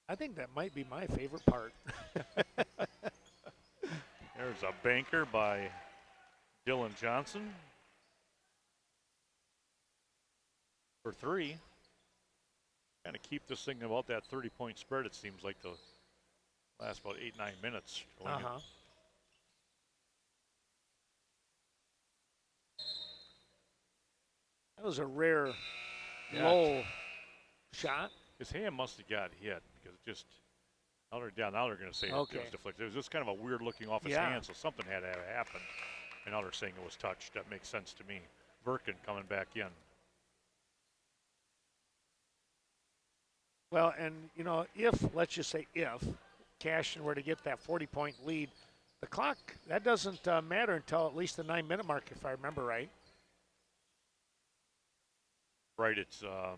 I think that might be my favorite part.
There's a banker by Dylan Johnson for 3. Kind of keep this thing about that 30-point spread, it seems like the last about 8-9 minutes.
That was a rare low shot.
His hand must have got hit, because it just, now they're going to say it was deflected. It was just kind of a weird looking off his hand, so something had to have happened. And now they're saying it was touched. That makes sense to me. Verkin coming back in.
Well, and, let's just say if Cashton were to get that 40-point lead. The clock, that doesn't matter until at least the 9-minute mark, if I remember right.
Right, it's, I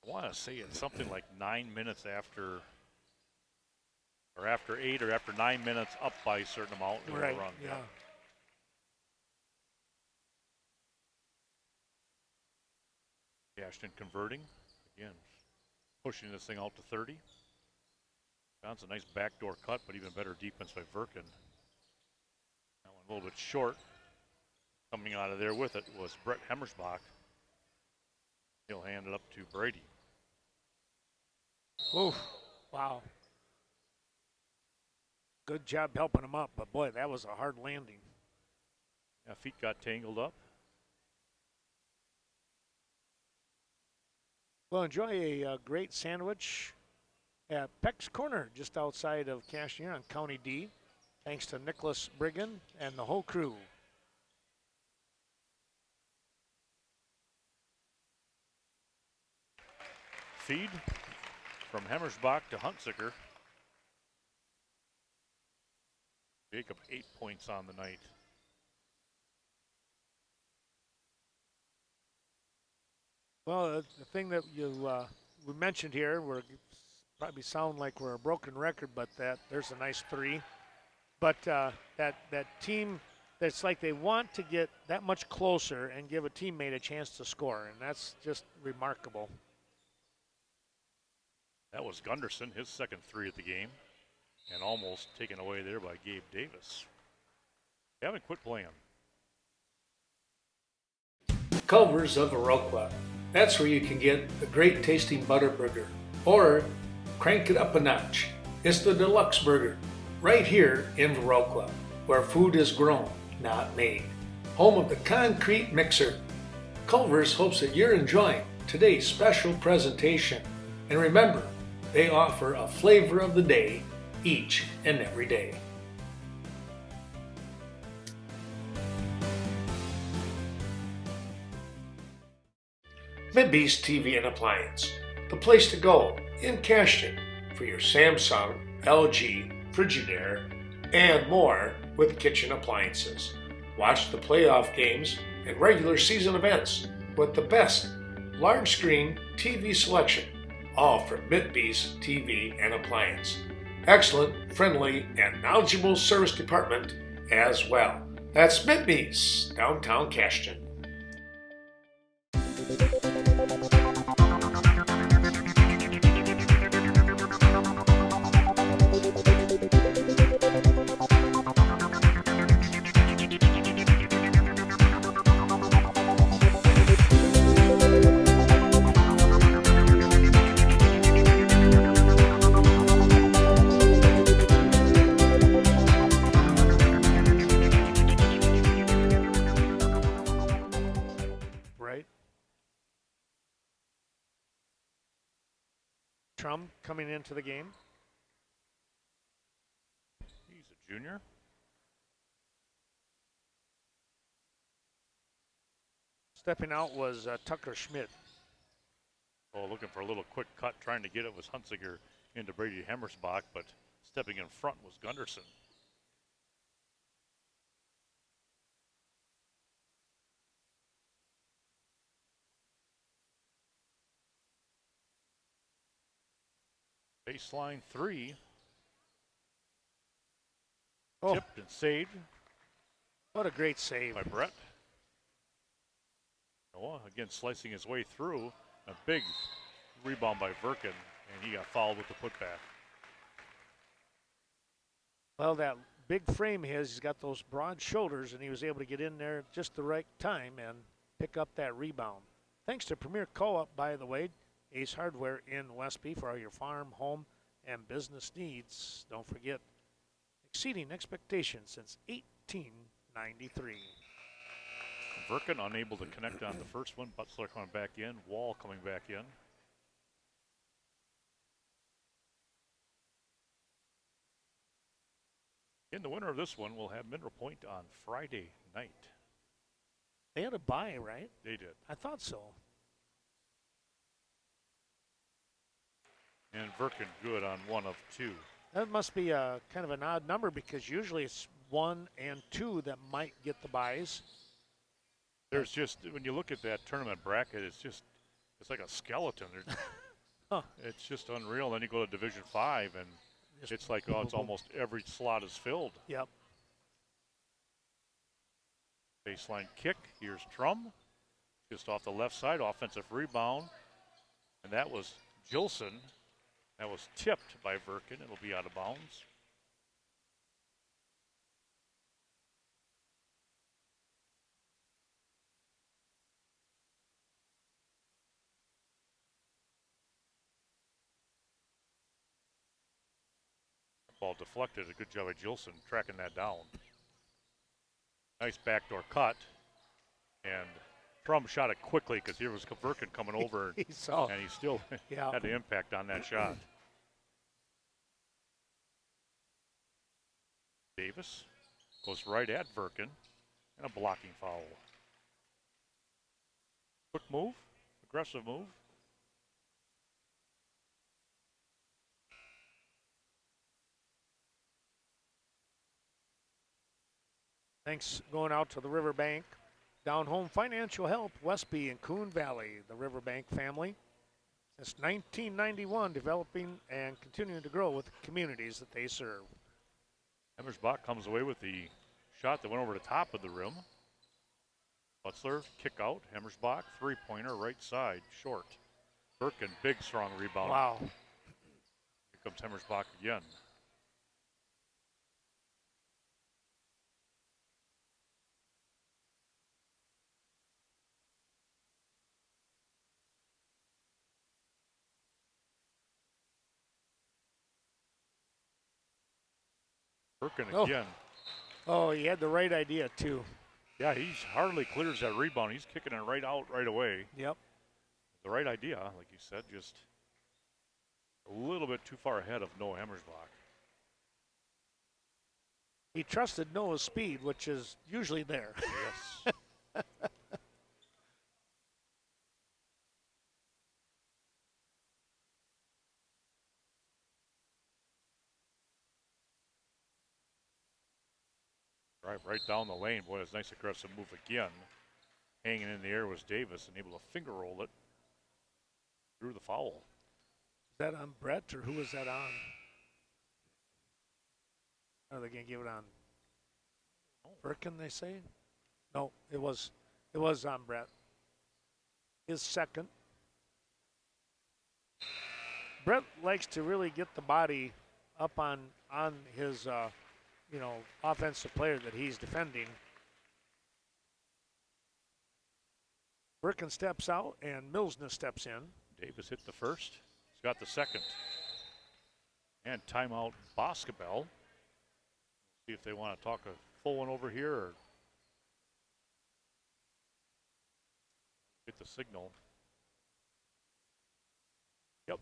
want to say it's something like 9 minutes after, or after 8 or after 9 minutes up by a certain amount.
Right,
Run.
yeah.
Cashton converting. Again, pushing this thing out to 30. Found a nice backdoor cut, but even better defense by Verkin. That one a little bit short. Coming out of there with it was Brett Hemmersbach. He'll hand it up to Brady.
Oof, wow. Good job helping him up, but boy, that was a hard landing.
Yeah, feet got tangled up.
Well, enjoy a great sandwich at Peck's Corner, just outside of Cashton on County D. Thanks to Nicholas Brigham and the whole crew.
Feed from Hemmersbach to Huntsicker. Jacob 8 points on the night.
Well, the thing that we mentioned here, we're probably sound like we're a broken record, but there's a nice 3. But that team, that's like they want to get that much closer and give a teammate a chance to score, and that's just remarkable.
That was Gunderson, his second 3 of the game, and almost taken away there by Gabe Davis. They haven't quit playing.
Culver's of Viroqua. That's where you can get a great tasting butter burger, or crank it up a notch. It's the deluxe burger, right here in Viroqua, where food is grown, not made. Home of the concrete mixer. Culver's hopes that you're enjoying today's special presentation. And remember, they offer a flavor of the day each and every day. Midbeast TV and Appliance, the place to go in Cashton for your Samsung, LG, Frigidaire, and more with kitchen appliances. Watch the playoff games and regular season events with the best large screen TV selection, all from Midbeast TV and Appliance. Excellent, friendly, and knowledgeable service department as well. That's Midbeast, downtown Cashton.
Coming into the game.
He's a junior.
Stepping out was Tucker Schmidt.
Oh, looking for a little quick cut, trying to get it was Huntsicker into Brady Hemmersbach, but stepping in front was Gunderson. Baseline 3.
Oh.
Tipped and saved.
What a great save
by Brett. Noah again slicing his way through. A big rebound by Verkin, and he got fouled with the putback.
Well, that big frame he's got those broad shoulders, and he was able to get in there just the right time and pick up that rebound. Thanks to Premier Co-op, by the way, Ace Hardware in Westby for all your farm, home, and business needs. Don't forget, exceeding expectations since 1893.
Verkin unable to connect on the first one. Butzler coming back in. Wall coming back in. In the winner of this one, we'll have Mineral Point on Friday night.
They had a bye, right?
They did.
I thought so.
And Verkin good on 1 of 2.
That must be a kind of an odd number because usually it's 1 and 2 that might get the buys.
There's just, when you look at that tournament bracket, it's like a skeleton.
Huh.
It's just unreal. Then you go to Division 5 and it's like, oh, it's almost every slot is filled.
Yep.
Baseline kick. Here's Trum. Just off the left side. Offensive rebound. And that was Gilson. That was tipped by Verkin. It'll be out of bounds. Ball deflected. A good job by Gilson tracking that down. Nice backdoor cut. And Trum shot it quickly because here was Verkin coming over.
He saw.
And he still had the impact on that shot. Davis goes right at Verkin. And a blocking foul. Quick move. Aggressive move.
Thanks going out to the Riverbank. Down home financial help, Westby and Coon Valley, the Riverbank family. Since 1991, developing and continuing to grow with the communities that they serve.
Hemmersbach comes away with the shot that went over the top of the rim. Butzler, kick out. Hemmersbach, three-pointer, right side, short. Verkin, big, strong rebound.
Wow.
Here comes Hemmersbach again. Verkin again.
Oh, he had the right idea, too.
Yeah, he hardly clears that rebound. He's kicking it right out right away.
Yep.
The right idea, like you said, just a little bit too far ahead of Noah Hemmersbach.
He trusted Noah's speed, which is usually there.
Yes. Right down the lane. Boy, it's a nice aggressive move again. Hanging in the air was Davis and able to finger roll it through the foul.
Is that on Brett, or who was that on? Are they going to give it on Verkin, they say? No, it was on Brett. His second. Brett likes to really get the body up on his offensive player that he's defending. Verkin steps out and Milsna steps in.
Davis hit the first. He's got the second. And timeout Boscobel. See if they want to talk a full one over here or get the signal. Yep.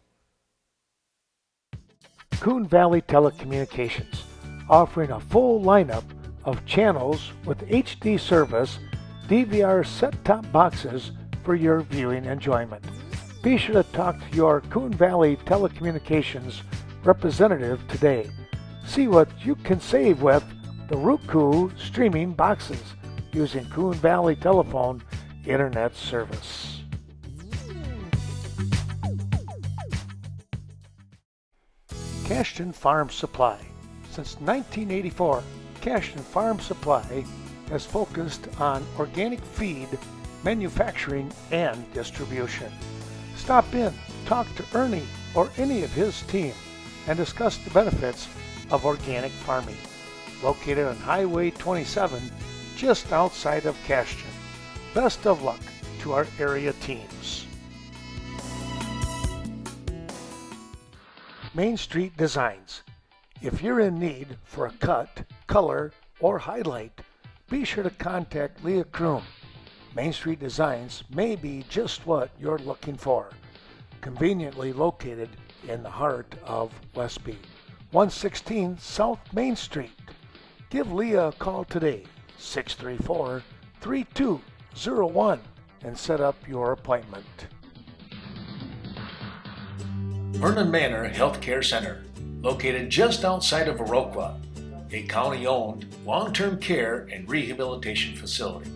Coon Valley Telecommunications, offering a full lineup of channels with HD service, DVR set-top boxes for your viewing enjoyment. Be sure to talk to your Coon Valley Telecommunications representative today. See what you can save with the Roku streaming boxes using Coon Valley Telephone Internet service. Cashton Farm Supply. Since 1984, Cashton Farm Supply has focused on organic feed, manufacturing, and distribution. Stop in, talk to Ernie or any of his team, and discuss the benefits of organic farming. Located on Highway 27, just outside of Cashton. Best of luck to our area teams. Main Street Designs. If you're in need for a cut, color, or highlight, be sure to contact Leah Kroom. Main Street Designs may be just what you're looking for. Conveniently located in the heart of Westby. 116 South Main Street. Give Leah a call today, 634-3201, and set up your appointment. Vernon Manor Healthcare Center, located just outside of Viroqua, a county-owned long-term care and rehabilitation facility.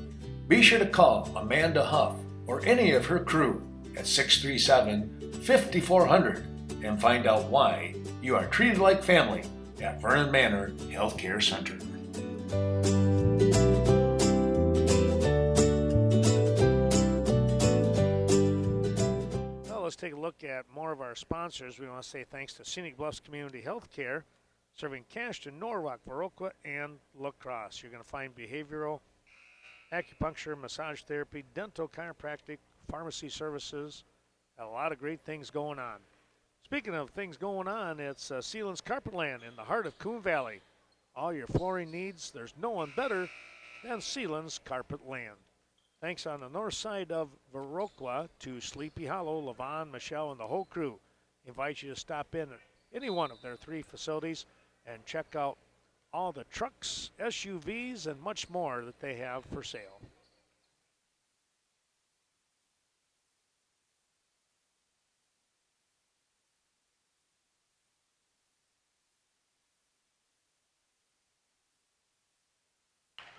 Be sure to call Amanda Huff or any of her crew at 637-5400 and find out why you are treated like family at Vernon Manor Healthcare Center.
Well, let's take a look at more of our sponsors. We want to say thanks to Scenic Bluffs Community Healthcare, serving Cashton, Norwalk, Viroqua, and La Crosse. You're going to find behavioral, acupuncture, massage therapy, dental, chiropractic, pharmacy services, a lot of great things going on. Speaking of things going on, it's Sealand's Carpetland in the heart of Coon Valley. All your flooring needs, there's no one better than Sealand's Carpetland. Thanks on the north side of Viroqua to Sleepy Hollow, Levon, Michelle, and the whole crew. Invite you to stop in at any one of their 3 facilities and check out all the trucks, SUVs, and much more that they have for sale.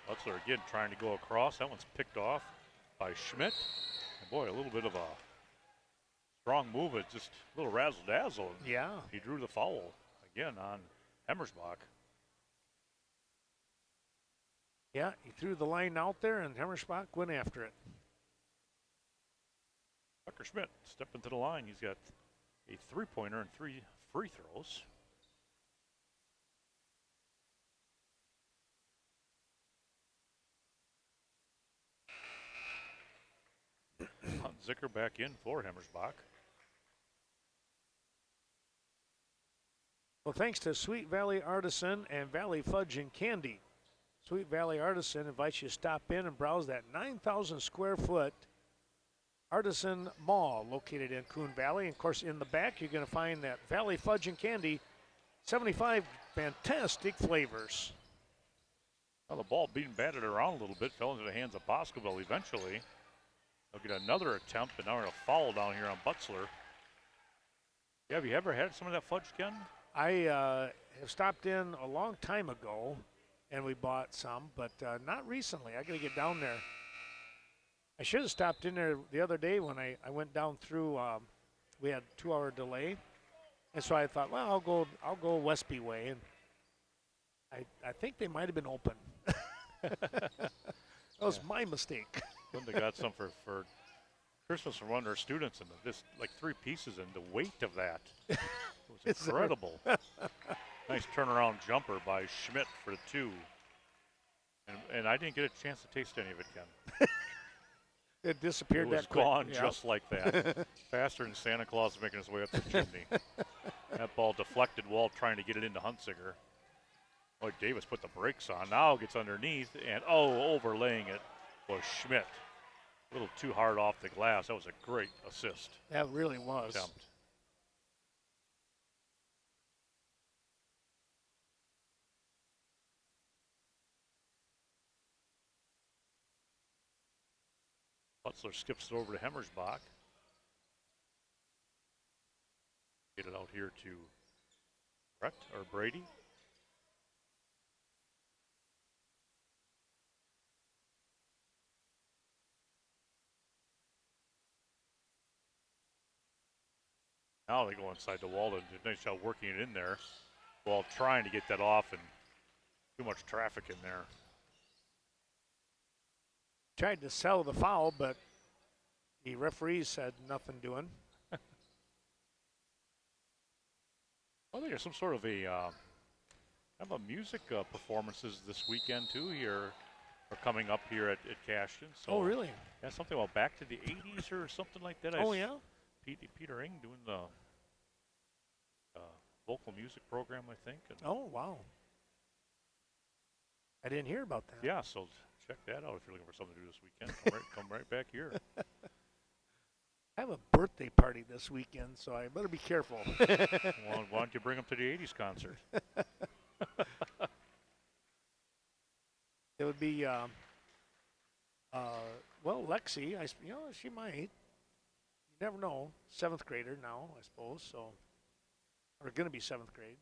Butler again trying to go across. That one's picked off by Schmidt. And boy, a little bit of a strong move. It's just a little razzle-dazzle.
Yeah.
He drew the foul again on Hemmersbach.
Yeah, he threw the line out there, and Hemmersbach went after it.
Tucker Schmidt stepping to the line. He's got a 3-pointer and 3 free throws. Zicker back in for Hemmersbach.
Well, thanks to Sweet Valley Artisan and Valley Fudge and Candy. Sweet Valley Artisan invites you to stop in and browse that 9,000 square foot Artisan Mall located in Coon Valley. And of course, in the back, you're going to find that Valley Fudge and Candy, 75 fantastic flavors.
Well, the ball being batted around a little bit, fell into the hands of Boscobel eventually. They'll get another attempt, but now we're going to foul down here on Butzler. Yeah, have you ever had some of that fudge, Ken?
I have stopped in a long time ago, and we bought some, but not recently. I got to get down there. I should have stopped in there the other day when I went down through. We had a 2-hour delay, and so I thought, well, I'll go Westby way, and I think they might have been open. That was my mistake.
Linda got some for Christmas from one of her students, and just like 3 pieces, and the weight of that was incredible. Nice turnaround jumper by Schmidt for 2. And I didn't get a chance to taste any of it, Ken.
It disappeared
It was
that quick.
gone
Yeah.
just like that. Faster than Santa Claus making his way up the chimney. That ball deflected. Wall trying to get it into Huntsiker. Boy, Davis put the brakes on. Now gets underneath, and overlaying it was Schmidt. A little too hard off the glass. That was a great assist.
That really was.
Attempt. Butzler skips it over to Hemmersbach. Get it out here to Brett or Brady. Now they go inside the wall and do a nice job working it in there while trying to get that off, and too much traffic in there.
Tried to sell the foul, but the referees said nothing doing.
Well, there's some sort of a have a music performances this weekend too here, are coming up here at Cashton. So
Oh, really?
yeah, something about back to the 80s or something like that.
Oh, yeah?
Peter Ing doing the vocal music program, I think. And
Oh, wow. I didn't hear about that.
yeah, so check that out if you're looking for something to do this weekend. Come right back here.
I have a birthday party this weekend, so I better be careful.
Why don't you bring them to the 80s concert?
It would be, well, Lexi, she might. You never know. 7th grader now, I suppose. So Or going to be 7th grade.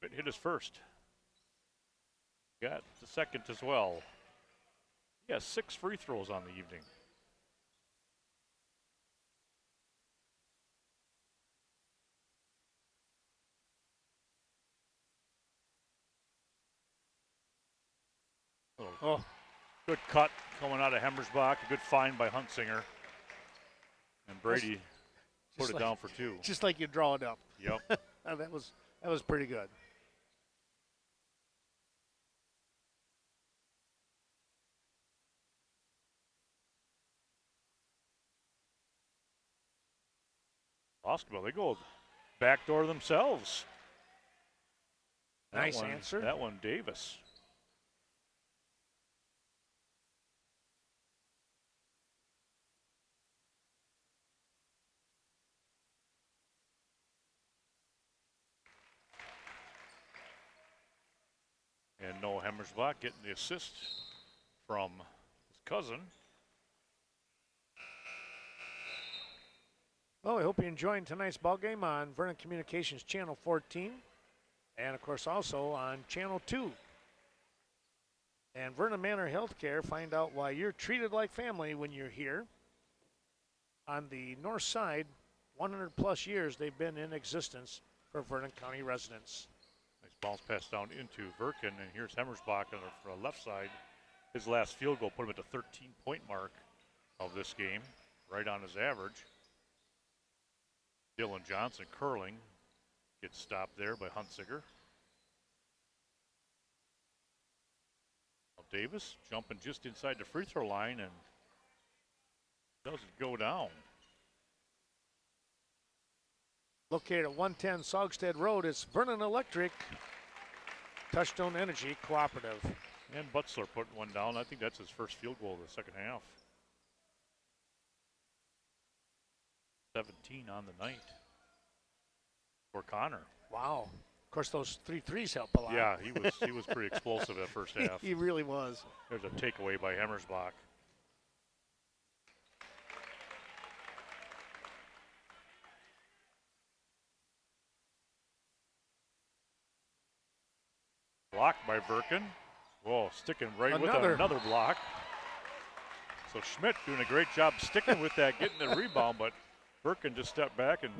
But hit his first. Got the second as well. He has 6 free throws on the evening. Oh, good cut coming out of Hemmersbach. A good find by Huntsinger. And Brady put it down for 2.
Just like you draw it up.
Yep.
that was pretty good.
Boscobel, they go backdoor themselves.
Nice answer.
That one, Davis. And Noah Hemmersbach getting the assist from his cousin.
Well, I hope you're enjoying tonight's ball game on Vernon Communications Channel 14, and of course also on Channel 2. And Vernon Manor Healthcare, find out why you're treated like family when you're here. On the north side, 100 plus years they've been in existence for Vernon County residents.
Nice bounce pass down into Verkin, and here's Hemmersbach on the left side. His last field goal put him at the 13-point mark of this game, right on his average. Dylan Johnson curling, gets stopped there by Huntsinger. Davis jumping just inside the free throw line and doesn't go down.
Located at 110 Saugstead Road, it's Vernon Electric, Touchstone Energy Cooperative.
And Butzler put one down. I think that's his first field goal of the second half. 17 on the night for Connor.
Wow. Of course, those 3 threes help a lot.
Yeah, he was pretty explosive that first half.
He really was.
There's a takeaway by Hemmersbach. Blocked by Verkin. Whoa, sticking right with another block. So Schmidt doing a great job sticking with that, getting the rebound, but Verkin just stepped back and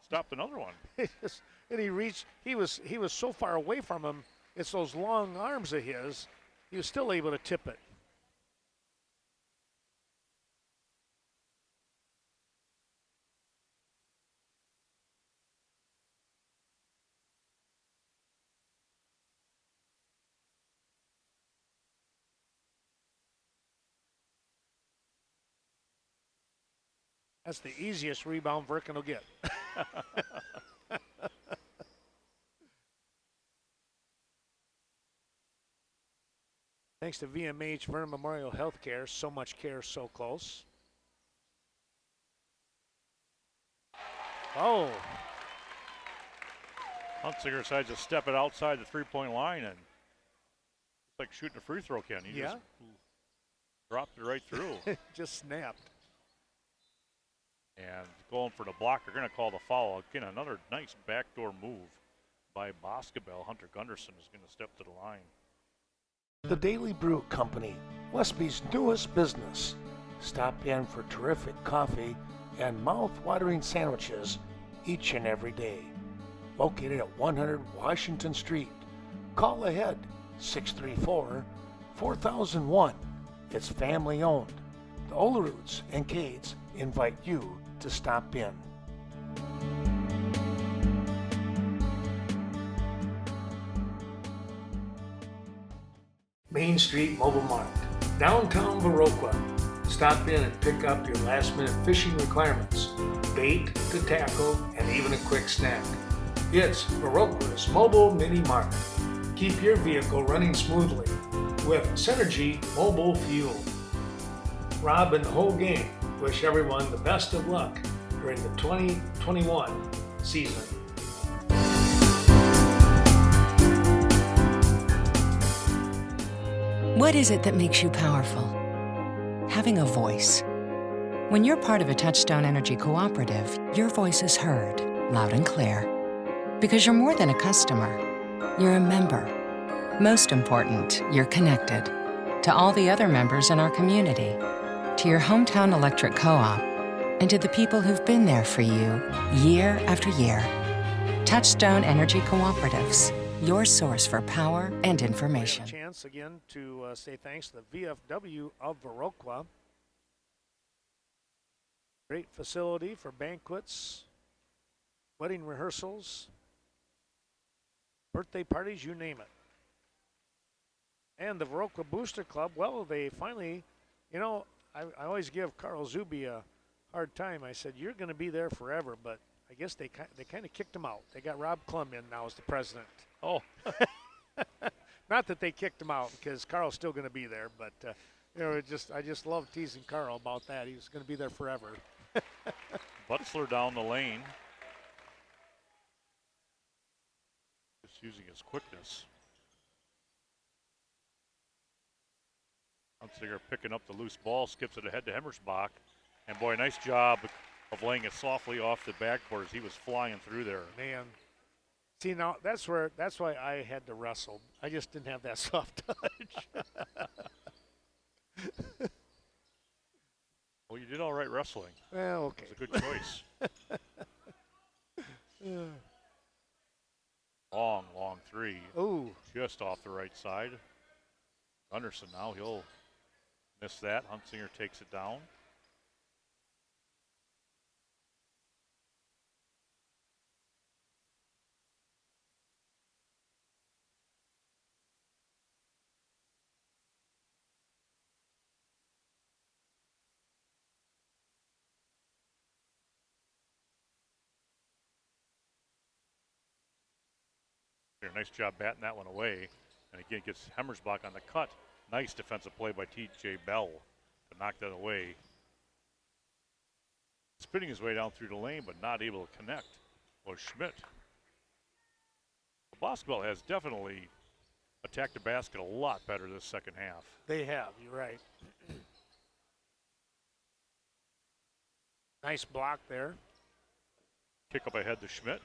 stopped another one.
And he reached, he was so far away from him, it's those long arms of his, he was still able to tip it. That's the easiest rebound Verkin will get. Thanks to VMH Vernon Memorial Healthcare, so much care, so close. Oh.
Huntsinger decides to step it outside the three-point line, and it's like shooting a free throw, Ken. He just dropped it right through.
Just snapped.
And going for the block, they're going to call the foul. Again, another nice backdoor move by Boscobel. Hunter Gunderson is going to step to the line.
The Daily Brew Company, Westby's newest business. Stop in for terrific coffee and mouth-watering sandwiches each and every day. Located at 100 Washington Street. Call ahead, 634-4001. It's family owned. The Oleroots and Cades invite you to stop in. Main Street Mobile Mart, downtown Viroqua. Stop in and pick up your last-minute fishing requirements, bait to tackle, and even a quick snack. It's Viroqua's Mobile Mini Mart. Keep your vehicle running smoothly with Synergy Mobile Fuel. Rob and the whole gang wish everyone the best of luck during the 2021 season.
What is it that makes you powerful? Having a voice. When you're part of a Touchstone Energy cooperative, your voice is heard, loud and clear. Because you're more than a customer, you're a member. Most important, you're connected to all the other members in our community, to your hometown electric co-op, and to the people who've been there for you year after year. Touchstone Energy Cooperatives, your source for power and information.
Chance again to say thanks to the VFW of Viroqua. Great facility for banquets, wedding rehearsals, birthday parties, you name it. And the Viroqua Booster Club, well, they finally, you know, I always give Carl Zuby a hard time. I said, you're going to be there forever, but I guess they kind of kicked him out. They got Rob Klum in now as the president.
Oh.
Not that they kicked him out, because Carl's still going to be there, but you know, I just love teasing Carl about that. He's going to be there forever.
Butzler down the lane. Just using his quickness. Hunsinger picking up the loose ball, skips it ahead to Hemmersbach. And boy, nice job of laying it softly off the backboard as he was flying through there.
Man. See, now that's why I had to wrestle. I just didn't have that soft touch.
Well, you did all right wrestling.
Well, okay.
It was a good choice. Long three.
Ooh.
Just off the right side. Gunderson now, he'll miss that. Hunsinger takes it down. Nice job batting that one away. And again, gets Hemmersbach on the cut. Nice defensive play by T.J. Bell to knock that away. Spinning his way down through the lane, but not able to connect was Schmidt. Boscobel has definitely attacked the basket a lot better this second half.
They have, you're right. Nice block there.
Kick up ahead to Schmidt.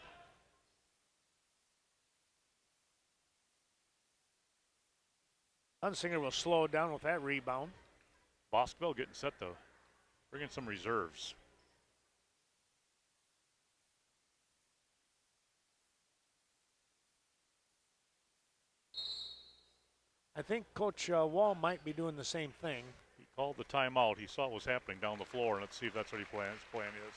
Hunsinger will slow it down with that rebound.
Boscobel getting set to bring in some reserves.
I think Coach Wall might be doing the same thing.
He called the timeout. He saw what was happening down the floor, and let's see if that's what his plan is.